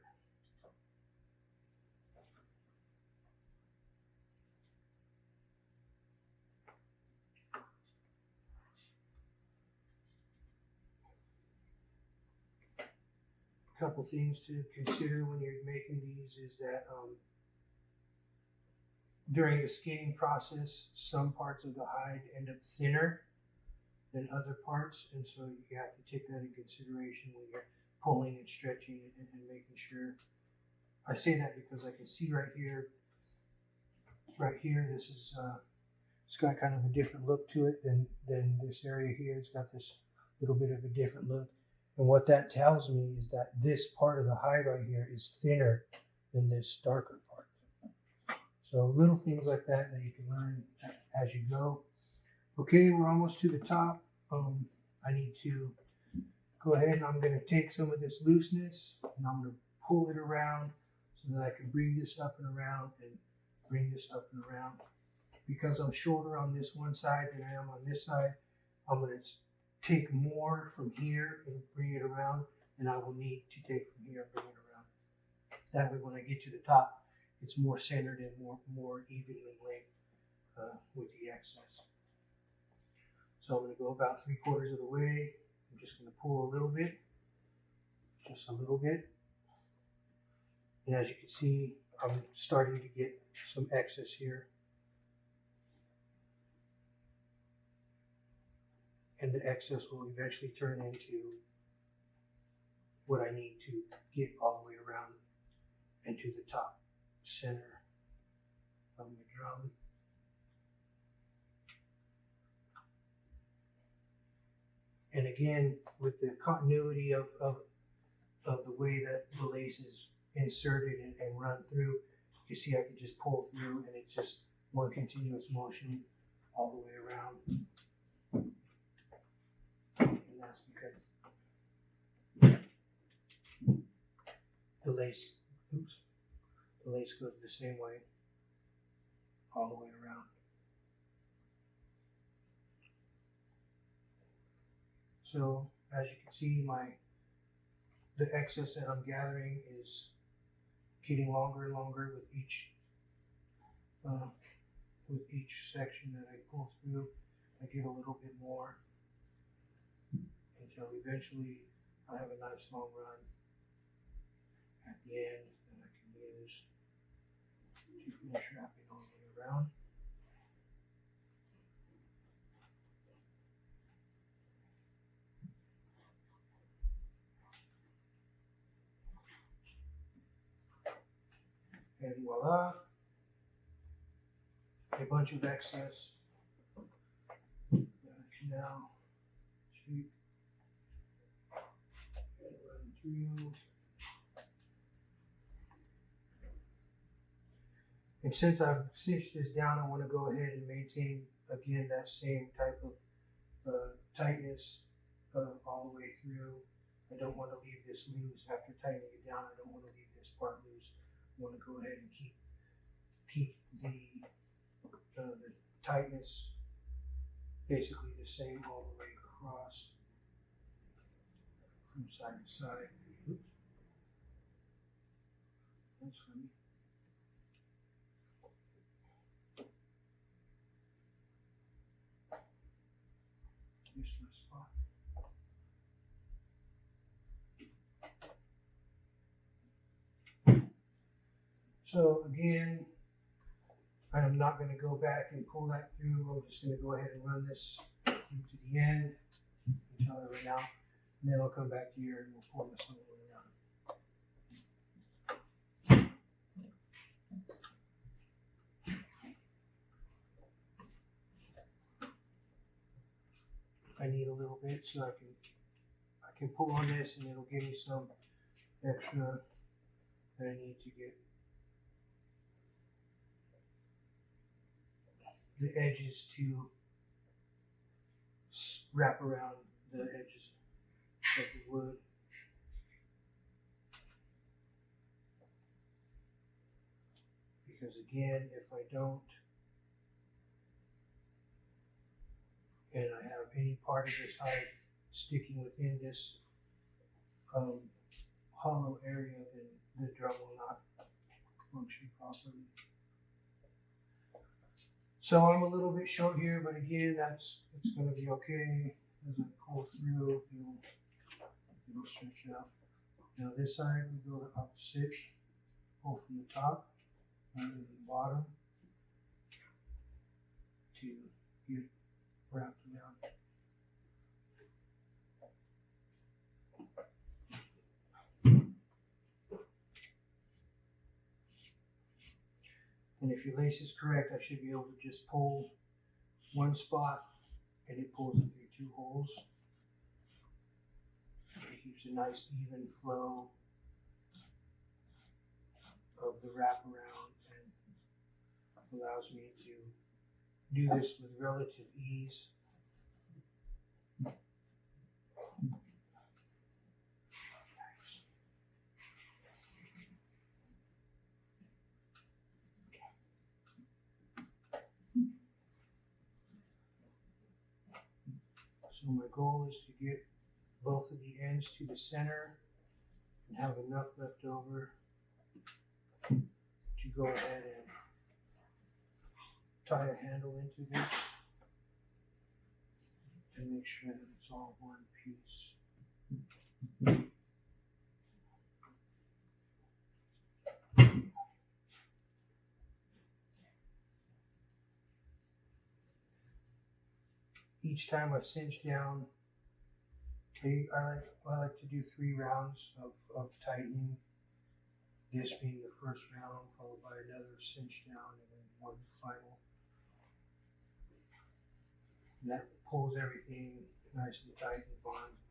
A couple things to consider when you're making these is that during the skinning process, some parts of the hide end up thinner than other parts, and so you have to take that in consideration when you're pulling and stretching and making sure. I say that because I can see right here, this is it's got kind of a different look to it than this area here. It's got this little bit of a different look, and what that tells me is that this part of the hide right here is thinner than this darker part. So little things like that you can learn as you go. Okay, we're almost to the top. I need to go ahead and I'm going to take some of this looseness and I'm going to pull it around so that I can bring this up and around and bring this up and around. Because I'm shorter on this one side than I am on this side, I'm going to take more from here and bring it around, and I will need to take from here and bring it around. That way when I get to the top, it's more centered and more even in length with the excess. So I'm going to go about 3/4 of the way. I'm just going to pull a little bit, just a little bit. And as you can see, I'm starting to get some excess here. And the excess will eventually turn into what I need to get all the way around and to the top center of the drum. And again, with the continuity of the way that the lace insert it and run through. You see I can just pull through and it's just one continuous motion all the way around. And that's because the lace goes the same way all the way around. So as you can see, the excess that I'm gathering is getting longer and longer with each section that I pull through. I get a little bit more until eventually I have a nice long run at the end that I can use to finish wrapping all the way around. And voila, a bunch of excess that I can now take and run through. And since I've cinched this down, I want to go ahead and maintain again that same type of tightness all the way through. I don't want to leave this loose after tightening it down. I don't want to leave this part loose. I want to go ahead and keep the tightness basically the same all the way across from side to side. Oops. That's funny. Missed my spot. So again, I'm not going to go back and pull that through. I'm just going to go ahead and run this through to the end until I run out, and then I'll come back here and we'll pull this all the way around. I need a little bit so I can pull on this and it'll give me some extra that I need to get the edges to wrap around the edges of the wood. Because again, if I don't, and I have any part of this hide sticking within this hollow area, then the drum will not function properly. So I'm a little bit short here, but again, it's going to be okay. As I pull through, it'll stretch out. Now this side, we go the opposite. Pull from the top rather than the bottom to get wrapped around. And if your lace is correct, I should be able to just pull one spot and it pulls it through two holes. It keeps a nice even flow of the wraparound and allows me to do this with relative ease. So my goal is to get both of the ends to the center and have enough left over to go ahead and tie a handle into this and make sure that it's all one piece. Each time I cinch down, I like to do 3 rounds of tightening. This being the first round, followed by another cinch down, and then one final. And that pulls everything nice and tight and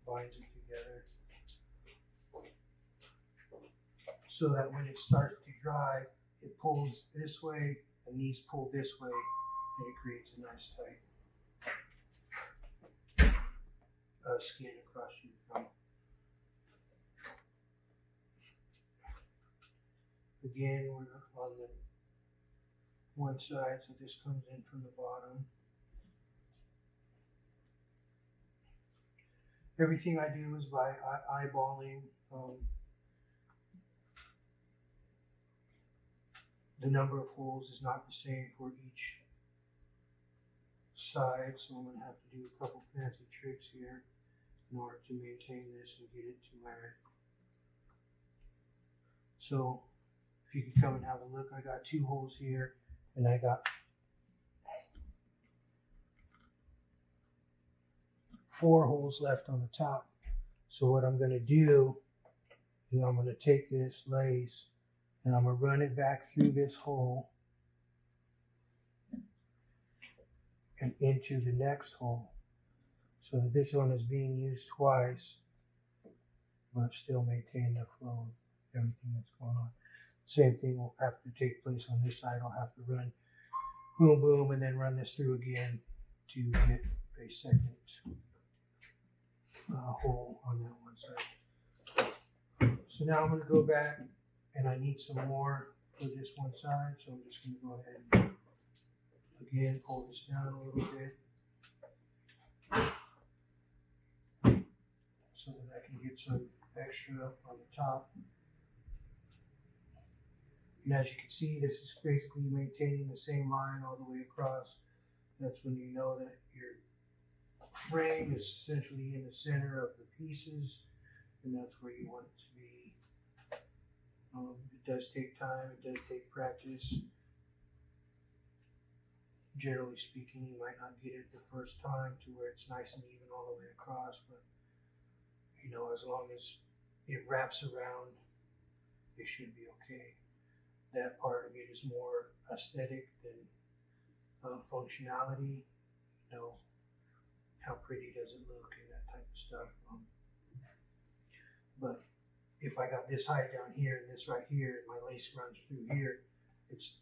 binds it together. so that when it starts to dry, it pulls this way and these pull this way, and it creates a nice tight skin across your drum. Again, we're on the one side, so this comes in from the bottom. Everything I do is by eyeballing. The number of holes is not the same for each side, so I'm going to have to do a couple fancy tricks here in order to maintain this and get it to where. So if you could come and have a look, I got 2 holes here, and I got 4 holes left on the top. So what I'm going to do is I'm going to take this lace and I'm going to run it back through this hole and into the next hole, so that this one is being used twice, but still maintain the flow of everything that's going on. Same thing will have to take place on this side. I'll have to run boom, boom, and then run this through again to get a second hole on that one side. So now I'm going to go back, and I need some more for this one side, so I'm just going to go ahead and again pull this down a little bit so that I can get some extra on the top. And as you can see, this is basically maintaining the same line all the way across. That's when you know that your frame is essentially in the center of the pieces, and that's where you want it to be. It does take time, it does take practice. Generally speaking, you might not get it the first time to where it's nice and even all the way across, but you know, as long as it wraps around, it should be okay. That part of it is more aesthetic than functionality. You know, how pretty does it look and that type of stuff. But if I got this height down here and this right here, and my lace runs through here, it's,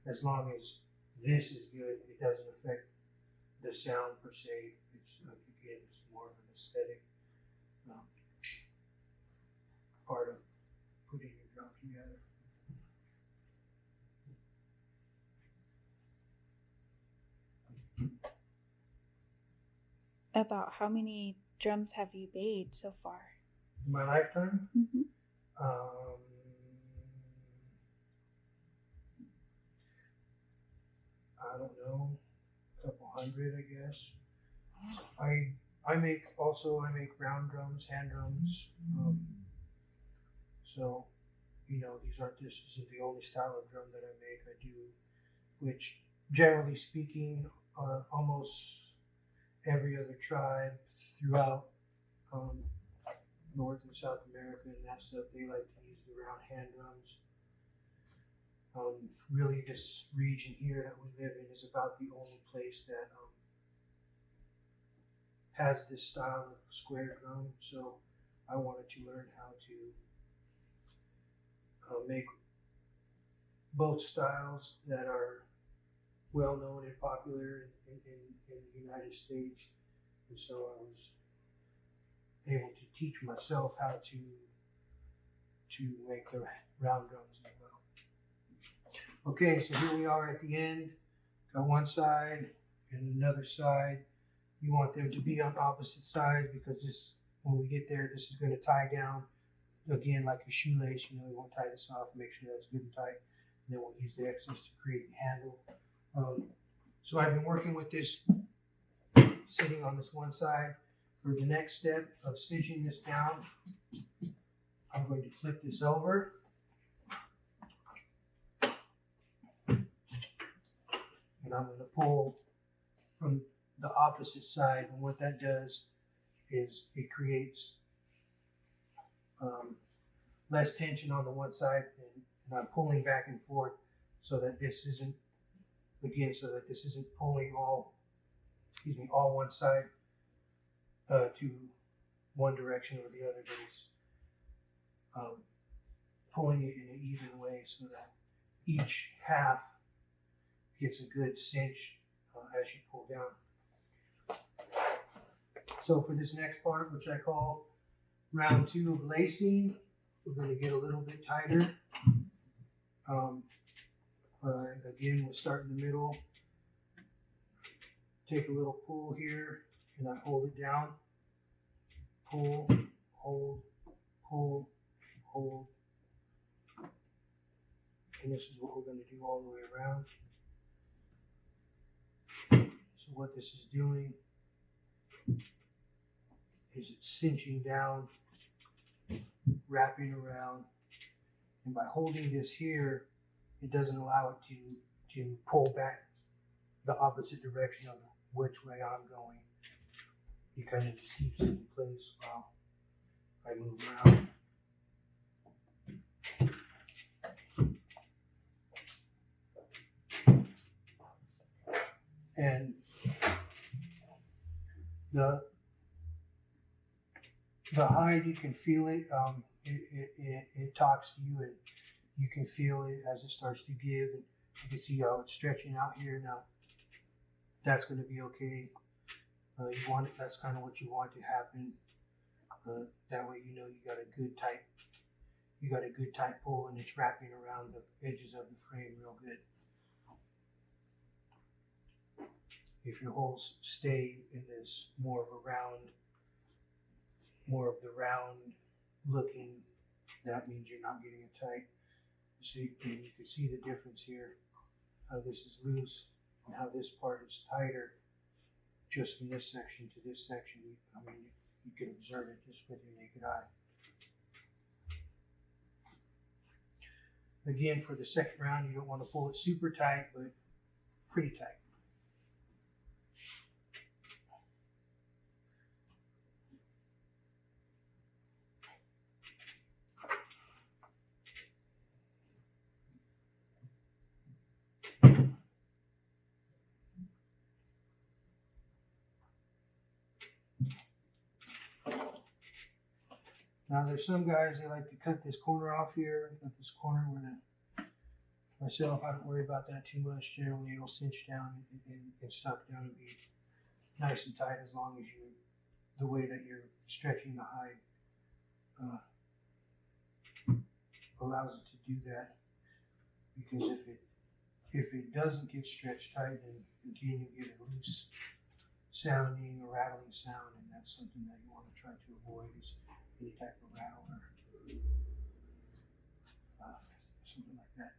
as long as this is good, it doesn't affect the sound per se. It's again, it's more of an aesthetic part of putting your drum together. About how many drums have you made so far? In my lifetime, Mm-hmm. I don't know, a couple hundred, I guess. I make round drums, hand drums. So, you know, this isn't the only style of drum that I make. I do, which generally speaking, almost every other tribe throughout North and South America and that stuff, they like to use the round hand drums. Really, this region here that we live in is about the only place that has this style of square drum. So I wanted to learn how to make both styles that are well known and popular in the United States. And so I was able to teach myself how to make the round drums as well. Okay, so here we are at the end. Got one side and another side. You want them to be on opposite sides because this, when we get there, this is going to tie down again like a shoelace. You know, we won't tie this off, make sure that's good and tight. And then we'll use the excess to create the handle. So I've been working with this sitting on this one side. For the next step of stitching this down, I'm going to flip this over. And I'm going to pull from the opposite side, and what that does is it creates less tension on the one side, and I'm pulling back and forth so that this isn't pulling all one side to one direction or the other, but it's pulling it in an even way so that each half gets a good cinch as you pull down. So for this next part, which I call round 2 of lacing, we're going to get a little bit tighter. Again, we'll start in the middle, take a little pull here, and I hold it down, pull, hold, pull, hold, and this is what we're going to do all the way around. So what this is doing is it's cinching down, wrapping around, and by holding this here, it doesn't allow it to pull back the opposite direction of which way I'm going. It kind of just keeps it in place while I move around. And the hide, you can feel it. It talks to you, and you can feel it as it starts to give. And you can see how it's stretching out here. Now, that's going to be okay. You want it. That's kind of what you want to happen. That way, you know you got a good tight pull, and it's wrapping around the edges of the frame real good. If your holes stay in this more of the round looking, that means you're not getting it tight. So you can see the difference here, how this is loose and how this part is tighter just from this section to this section. I mean, you can observe it just with your naked eye. Again, for the second round, you don't want to pull it super tight, but pretty tight. Now there's some guys, they like to cut this corner off here, cut this corner where myself, I don't worry about that too much. Generally it'll cinch down and stuck down and be nice and tight as long as the way that you're stretching the hide allows it to do that. Because if it doesn't get stretched tight, then again you get a loose sounding or rattling sound, and that's something that you want to try to avoid, is any type of rattle or something like that.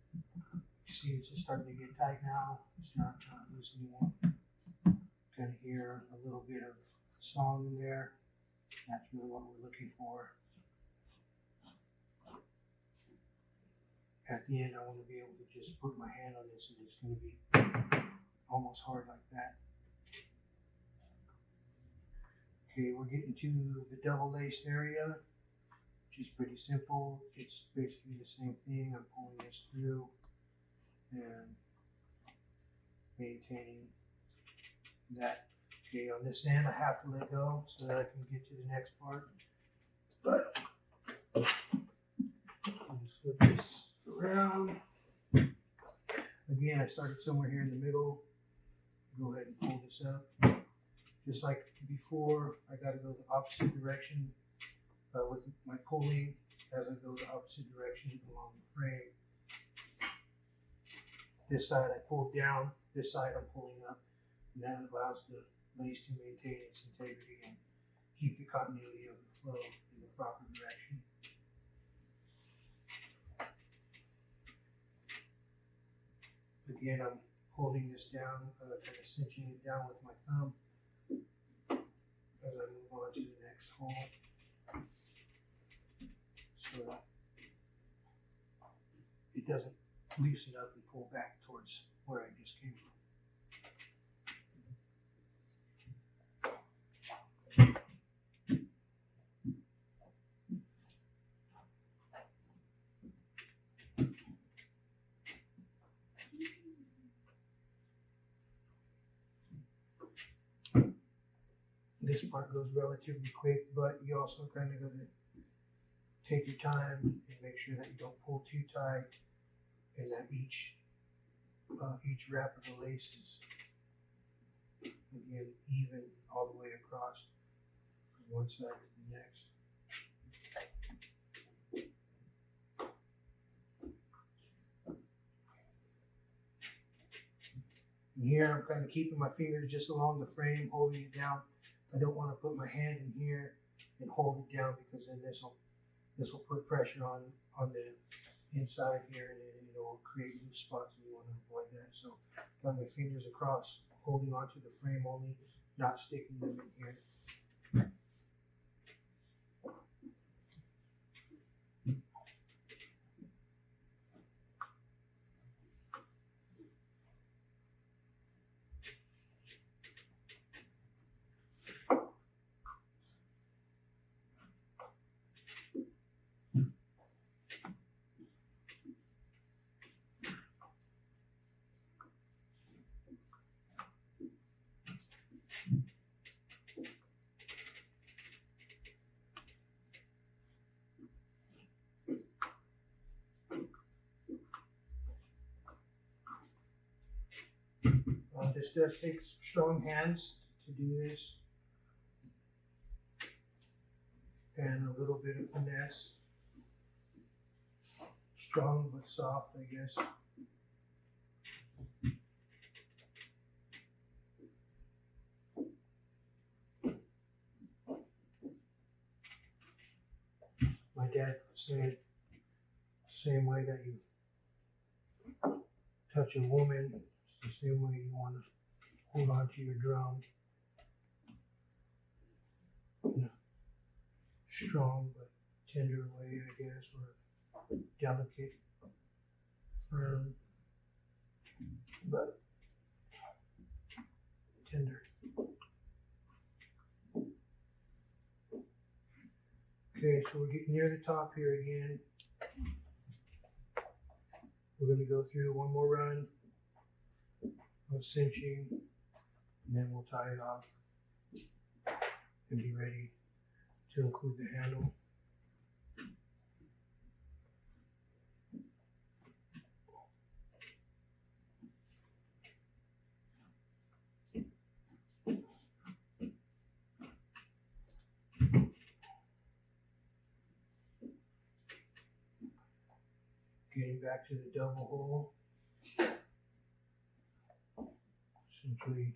You see, it's just starting to get tight now. It's not loose anymore. Kind of hear a little bit of song in there. That's really what we're looking for. At the end, I want to be able to just put my hand on this, and it's going to be almost hard like that. Okay, we're getting to the double lace area, which is pretty simple. It's basically the same thing. I'm pulling this through and maintaining that. Okay, on this end, I have to let go so that I can get to the next part. But I'll just flip this around. Again, I started somewhere here in the middle. Go ahead and pull this up. Just like before, I got to go the opposite direction with my pulling as I go the opposite direction along the frame. This side I pull down, this side I'm pulling up, and that allows the lace to maintain its integrity and keep the continuity of the flow in the proper direction. Again, I'm holding this down, kind of cinching it down with my thumb as I move on to the next hole, so that it doesn't loosen up and pull back towards where I just came from. This part goes relatively quick, but you also kind of got to take your time and make sure that you don't pull too tight, and that each wrap of the lace is again even all the way across from one side to the next. And here I'm kind of keeping my fingers just along the frame, holding it down. I don't want to put my hand in here and hold it down, because then this will put pressure on the inside here, and then it'll create loose spots, and we want to avoid that. So got my fingers across, holding onto the frame only, not sticking them in here. This does take strong hands to do this, and a little bit of finesse. Strong but soft, I guess. My dad said, same way that you touch a woman, it's the same way you want to hold on to your drum. In a strong but tender way, I guess, or delicate, firm, but tender. Okay, so we're getting near the top here again. We're going to go through one more run of cinching, and then we'll tie it off and be ready to include the handle. Getting back to the double hole. Simply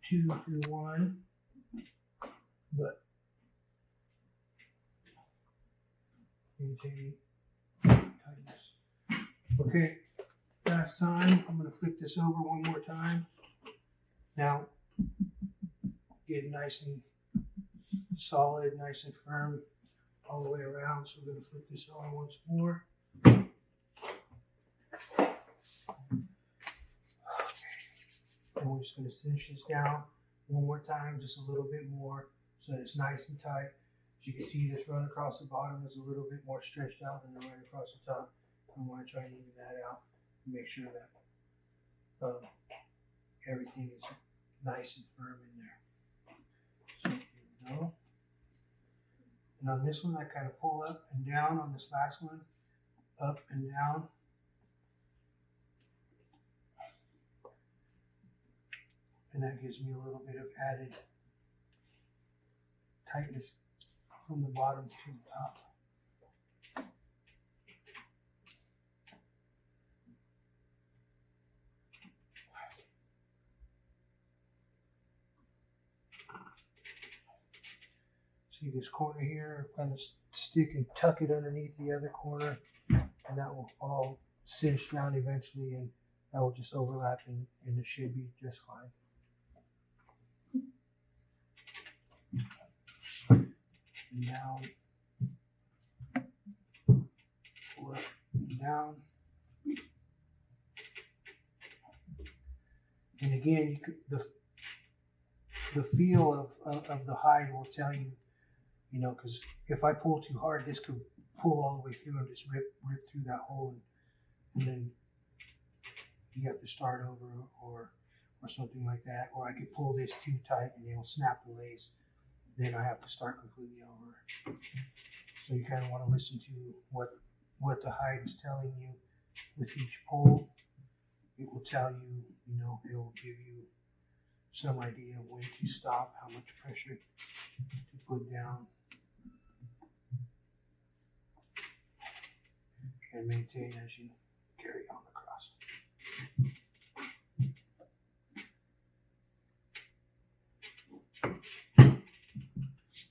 two through one, but maintain tightness. Okay, last time, I'm going to flip this over one more time. Now, get nice and solid, nice and firm all the way around. So we're going to flip this on once more. And we're just going to cinch this down one more time, just a little bit more, so that it's nice and tight. As you can see, this run across the bottom is a little bit more stretched out than the run across the top. I want to try and even that out and make sure that everything is nice and firm in there. So here we go. And on this one, I kind of pull up and down. On this last one, up and down. And that gives me a little bit of added tightness from the bottom to the top. See this corner here, kind of stick and tuck it underneath the other corner, and that will all cinch down eventually, and that will just overlap, and it should be just fine. Down, pull up and down. And again, you could, the feel of the hide will tell you, you know, because if I pull too hard, this could pull all the way through and just rip through that hole, and then you have to start over, or or something like that, or I could pull this too tight and it'll snap the lace. Then I have to start completely over. So you kind of want to listen to what the hide is telling you with each pull. It will tell you, it will give you some idea of when to stop, how much pressure to put down, and maintain as you carry on across.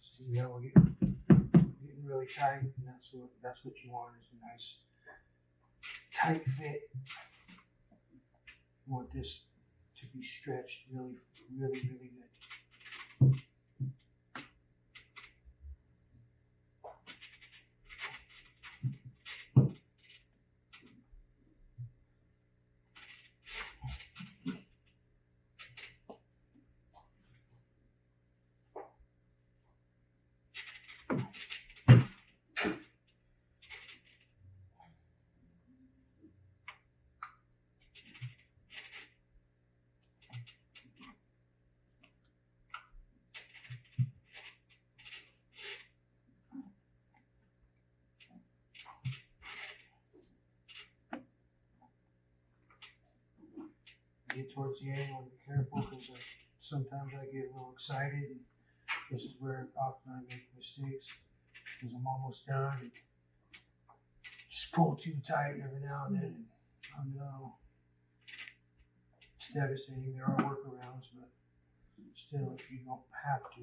So now we're getting really tight, and that's what you want, is a nice tight fit. You want this to be stretched really, really, really good. Get towards the end, I want to be careful because sometimes I get a little excited, and this is where often I make mistakes because I'm almost done. And just pull too tight every now and then. I know it's devastating. There are workarounds, but still, if you don't have to,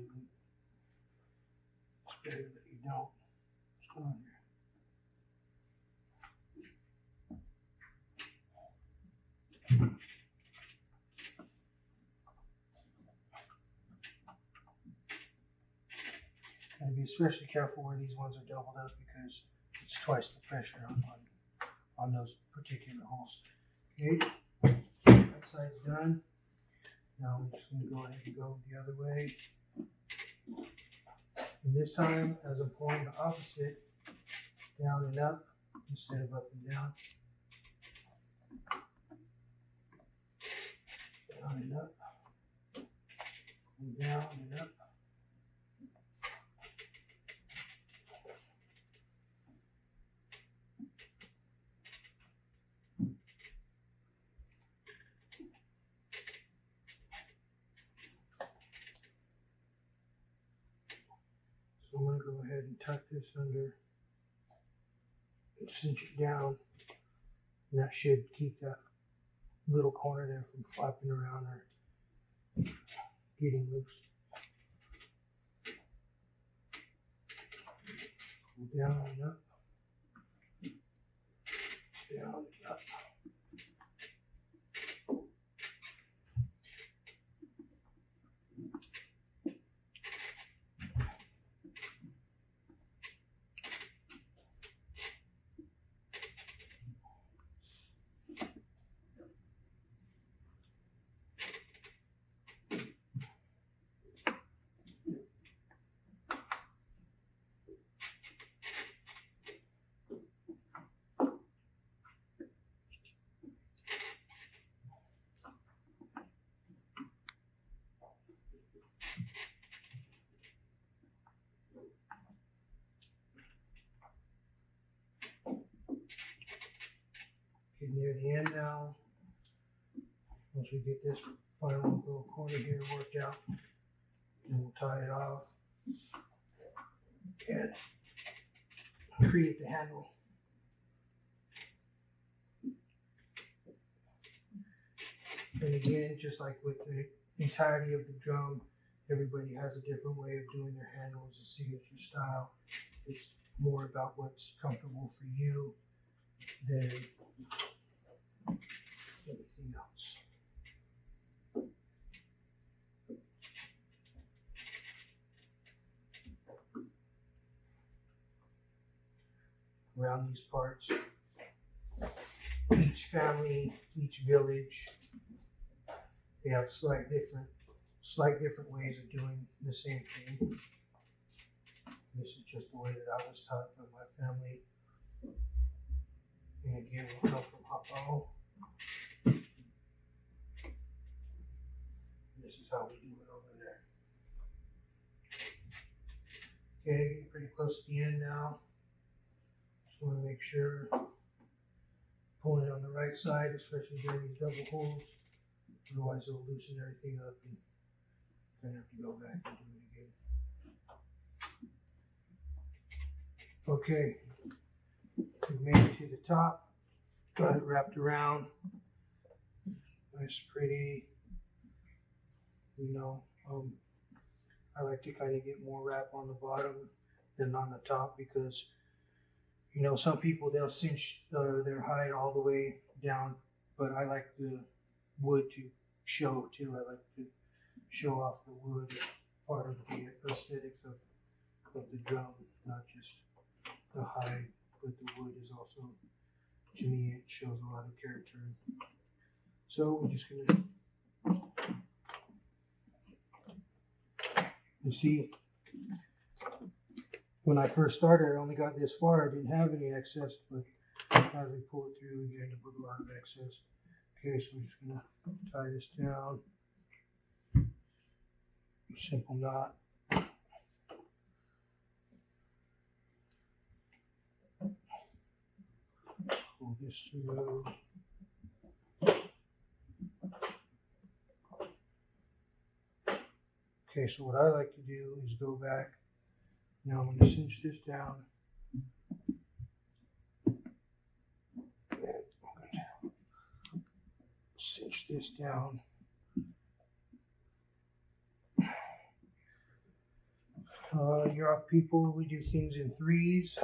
it's better that you don't. What's going on here? Gotta be especially careful where these ones are doubled up because it's twice the pressure on those particular holes. Okay, that side's done. Now I'm just going to go ahead and go the other way. And this time, as I'm pulling the opposite, down and up instead of up and down. Down and up. And down and up. So I'm going to go ahead and tuck this under and cinch it down, and that should keep that little corner there from flapping around or getting loose. Go down and up, down and up. Getting near the end now. Once we get this final little corner here worked out, then we'll tie it off and create the handle. And again, just like with the entirety of the drum, everybody has a different way of doing their handles, a signature style. It's more about what's comfortable for you than anything else. Around these parts, each family, each village, they have slight different ways of doing the same thing. This is just the way that I was taught by my family. And again, we'll come from Hoppow. this is how we do it over there. Okay, getting pretty close to the end now. Just want to make sure pulling it on the right side, especially during these double holes. Otherwise, it'll loosen everything up and then have to go back and do it again. Okay, we made it to the top. Got it wrapped around. Nice, pretty. You know, I like to kind of get more wrap on the bottom than on the top because, you know, some people they'll cinch their hide all the way down, but I like the wood to show too. I like to show off the wood as part of the aesthetics of the drum, not just the hide, but the wood is also, to me, it shows a lot of character. So we're just gonna, you see, when I first started, I only got this far. I didn't have any excess, but as we pull it through, you end up with a lot of excess. Okay, so we're just gonna tie this down. Simple knot. Pull this through. Okay, so what I like to do is go back. Now I'm going to cinch this down. And I'm going to cinch this down. Yurok people, we do things in threes,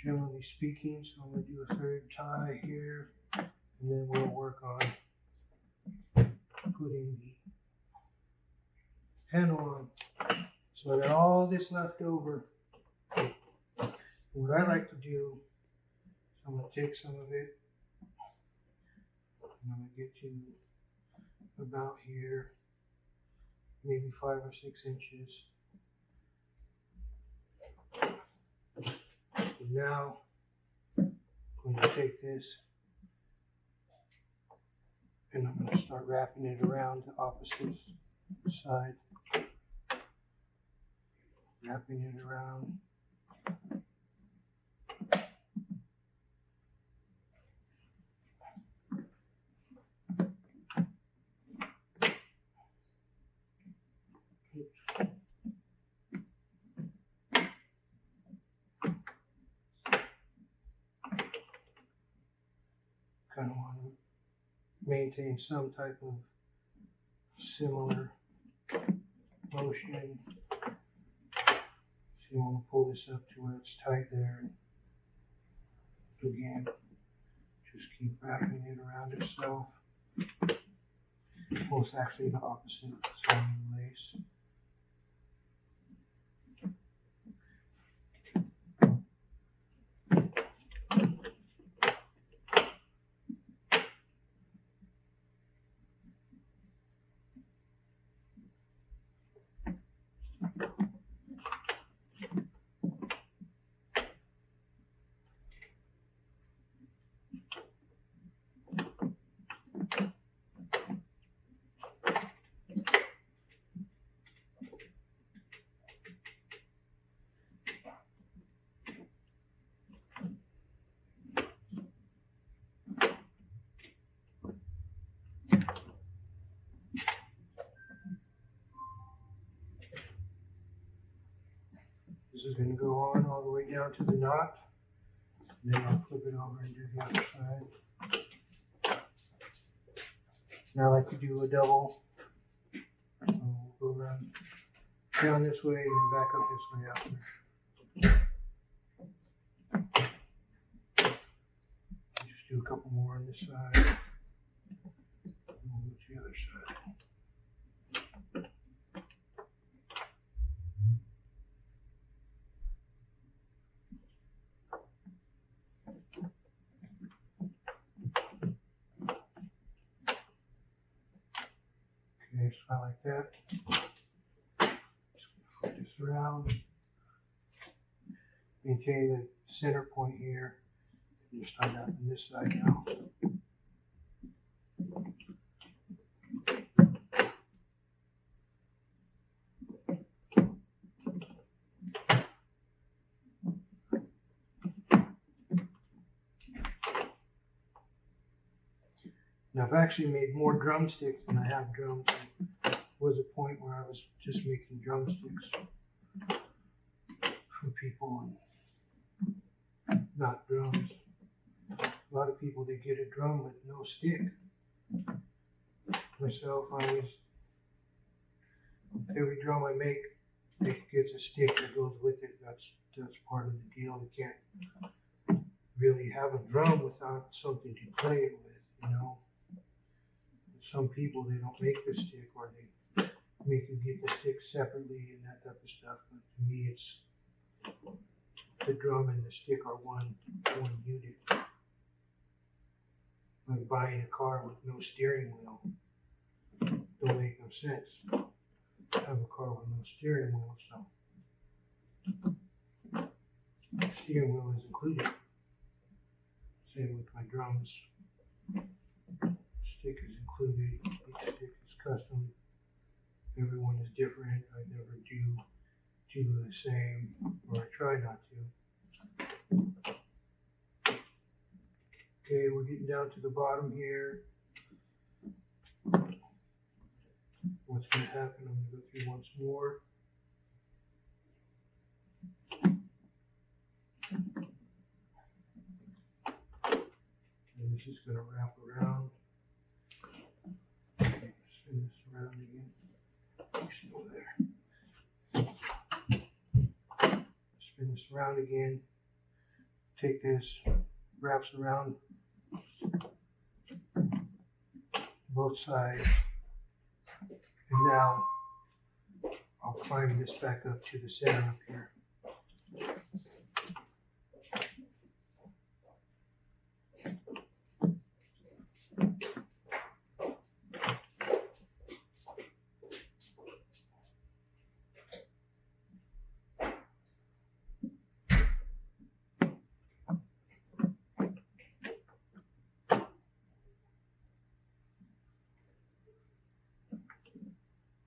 generally speaking. So I'm going to do a third tie here, and then we'll work on putting the handle on. So I got all this left over. What I like to do, I'm going to take some of it, and I'm going to get to about here, maybe 5 or 6 inches. And now I'm going to take this and I'm going to start wrapping it around the opposite side. Wrapping it around. Kind of want to maintain some type of similar motion. So you want to pull this up to where it's tight there. Again, just keep wrapping it around itself. Well, it's actually the opposite side of the lace. This is going to go on all the way down to the knot. And then I'll flip it over and do the other side. Now I like to do a double. So we'll go around down this way and then back up this way after. Just do a couple more on this side. And we'll go to the other side. Okay, so I like that. Just flip this around. Maintain the center point here. Just start out on this side now. Now I've actually made more drumsticks than I have drums. There was a point where I was just making drumsticks for people and not drums. A lot of people, they get a drum with no stick. Myself, I always, every drum I make, it gets a stick that goes with it. That's part of the deal. You can't really have a drum without something to play it with, you know. Some people, they don't make the stick, or they make you get the stick separately and that type of stuff. But to me, it's the drum and the stick are one unit. Like buying a car with no steering wheel. Don't make no sense. I have a car with no steering wheel, so steering wheel is included. Same with my drums. Stick is included. Each stick is custom. Everyone is different. I never do the same, or I try not to. Okay, we're getting down to the bottom here. What's going to happen? I'm going to go through once more. And this is going to wrap around. Okay, spin this around again. Still there. Spin this around again. Take this, wraps around both sides. And now I'll climb this back up to the center up here.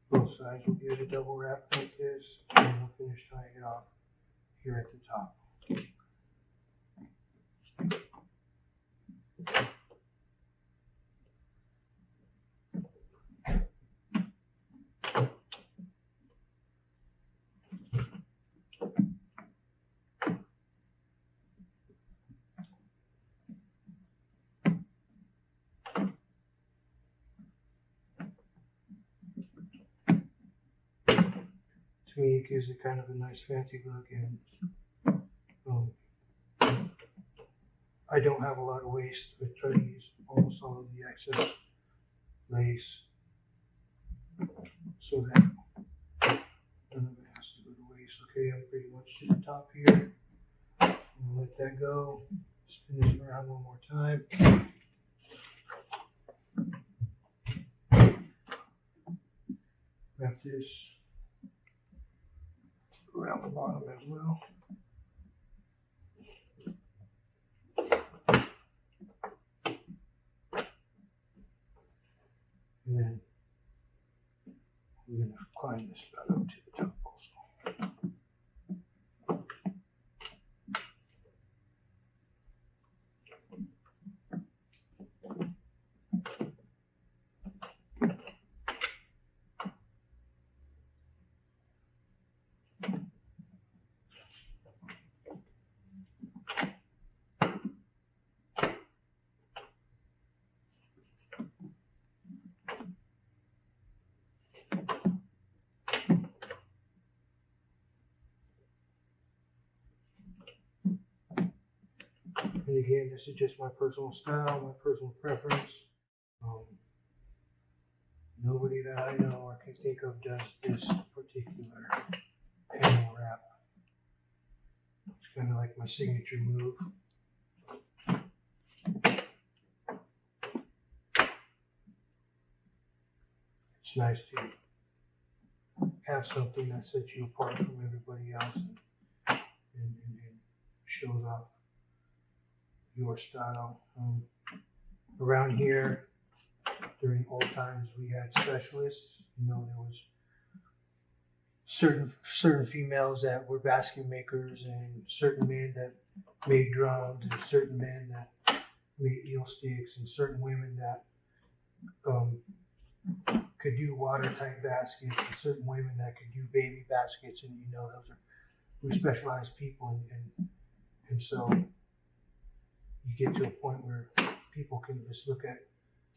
Both sides will give it a double wrap like this, and we'll finish tying it off here at the top. To me, it gives it kind of a nice fancy look, and I don't have a lot of waste. I try to use almost all of the excess lace so that none of it has to go to waste. Okay, I'm pretty much to the top here. I'm gonna let that go. Spin this around one more time. Wrap this around the bottom as well. And then we're going to climb this back up to the top also. And again, this is just my personal style, my personal preference. Nobody that I know or can think of does this particular panel wrap. It's kind of like my signature move. It's nice to have something that sets you apart from everybody else and shows off your style. Around here, during old times, we had specialists. You know, there was certain females that were basket makers, and certain men that made drums, and certain men that made eel sticks, and certain women that could do watertight baskets, and certain women that could do baby baskets, and those are we're specialized people, and so you get to a point where people can just look at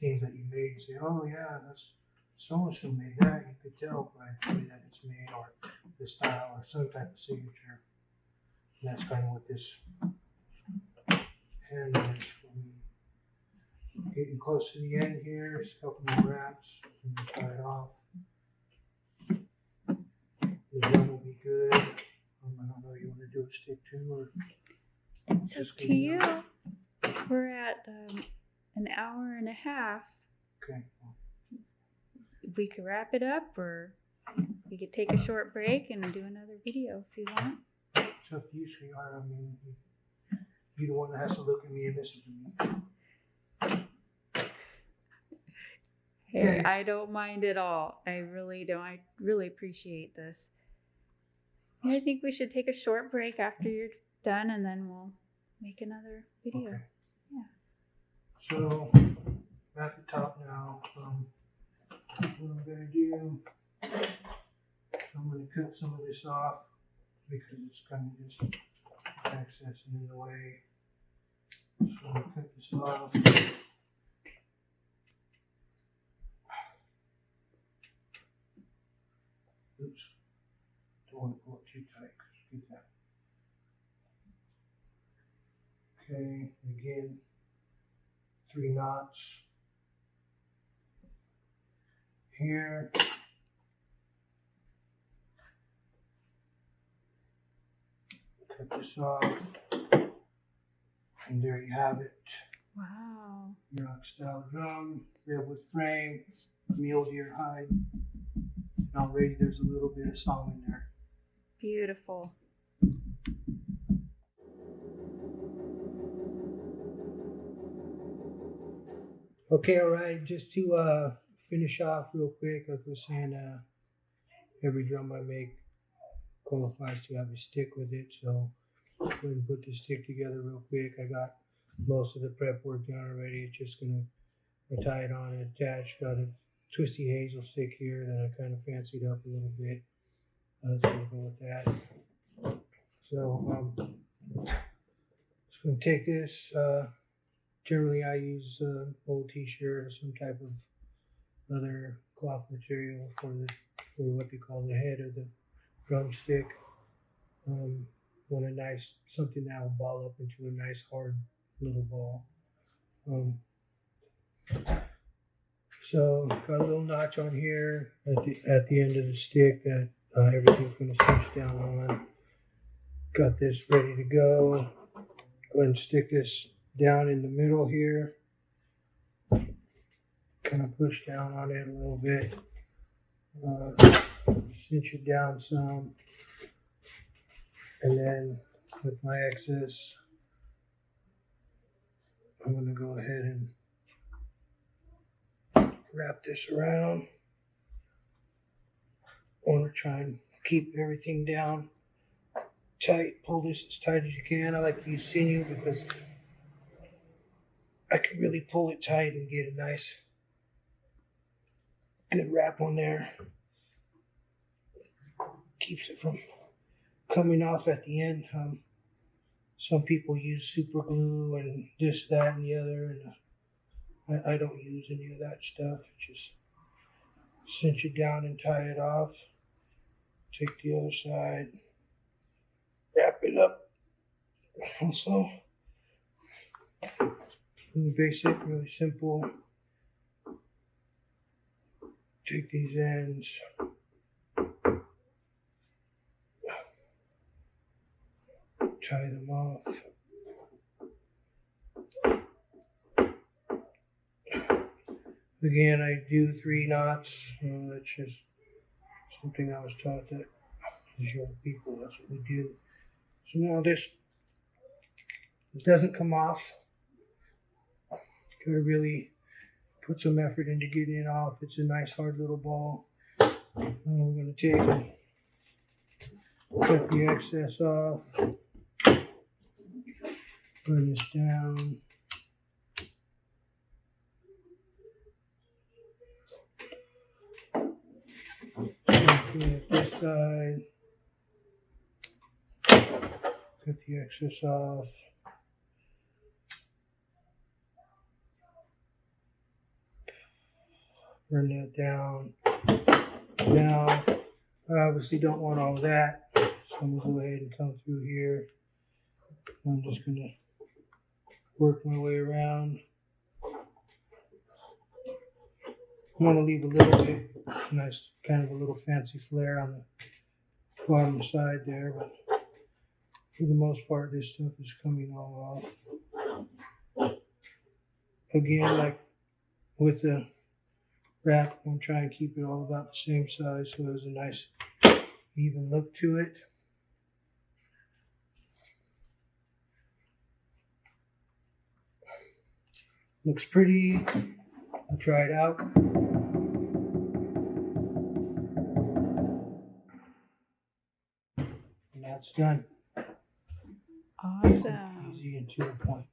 things that you made and say, oh yeah, that's so and so made that. You could tell by the way that it's made, or the style, or some type of signature. And that's kind of what this hand is for me. Getting close to the end here, just a couple more wraps, and tie it off. The drum will be good. I don't know, you want to do a stick too, or It's up to you. We're at an hour and a half. okay. We could wrap it up, or we could take a short break and do another video if you want. It's up to you, sweetheart. I mean, you're the one that has to look at me and listen to me. Hey, Yes. I don't mind at all. I really don't. I really appreciate this. Yeah, I think we should take a short break after you're done, and then we'll make another video. Okay. Yeah. So, at the top now, what I'm going to do, I'm going to cut some of this off because it's kind of just accessing in the way. So I'm going to cut this off. Oops. Don't want to pull it too tight. Get that. Okay, again, 3 knots here. Cut this off, and there you have it. Wow. Yurok style drum, redwood frame, mule deer hide. And already there's a little bit of song in there. Beautiful. Okay, all right. Just to finish off real quick, like I was saying, every drum I make qualifies to have a stick with it. So I'm going to put this stick together real quick. I got most of the prep work done already. It's just going to tie it on and attach. Got a twisty hazel stick here that I kind of fancied up a little bit. So we'll go with that. So just going to take this. Generally, I use old t-shirt or some type of other cloth material for what they call the head of the drumstick. Want a nice something that will ball up into a nice hard little ball. So got a little notch on here at the end of the stick that everything's going to cinch down on. Got this ready to go. Go ahead and stick this down in the middle here. Kind of push down on it a little bit. Cinch it down some. And then with my excess, I'm going to go ahead and wrap this around. I want to try and keep everything down tight. Pull this as tight as you can. I like to use sinew because I can really pull it tight and get a nice, good wrap on there. Keeps it from coming off at the end. Some people use super glue and this, that, and the other, and I don't use any of that stuff. Just cinch it down and tie it off. Take the other side, wrap it up. Also, really basic, really simple. Take these ends. Tie them off. Again, I do 3 knots. That's just something I was taught that as young people, that's what we do. So now this, it doesn't come off. Gotta really put some effort into getting it off. It's a nice hard little ball. And we're gonna take and cut the excess off. Burn this down. Okay, this side. Cut the excess off. Burn that down. Now, I obviously don't want all that, so I'm gonna go ahead and come through here. I'm just gonna work my way around. I want to leave a little bit, nice, kind of a little fancy flare on the bottom side there, but for the most part, this stuff is coming all off. Again, like with the wrap, I'm gonna try and keep it all about the same size so there's a nice even look to it. Looks pretty. I'll try it out. And that's done. Awesome. Easy and to the point.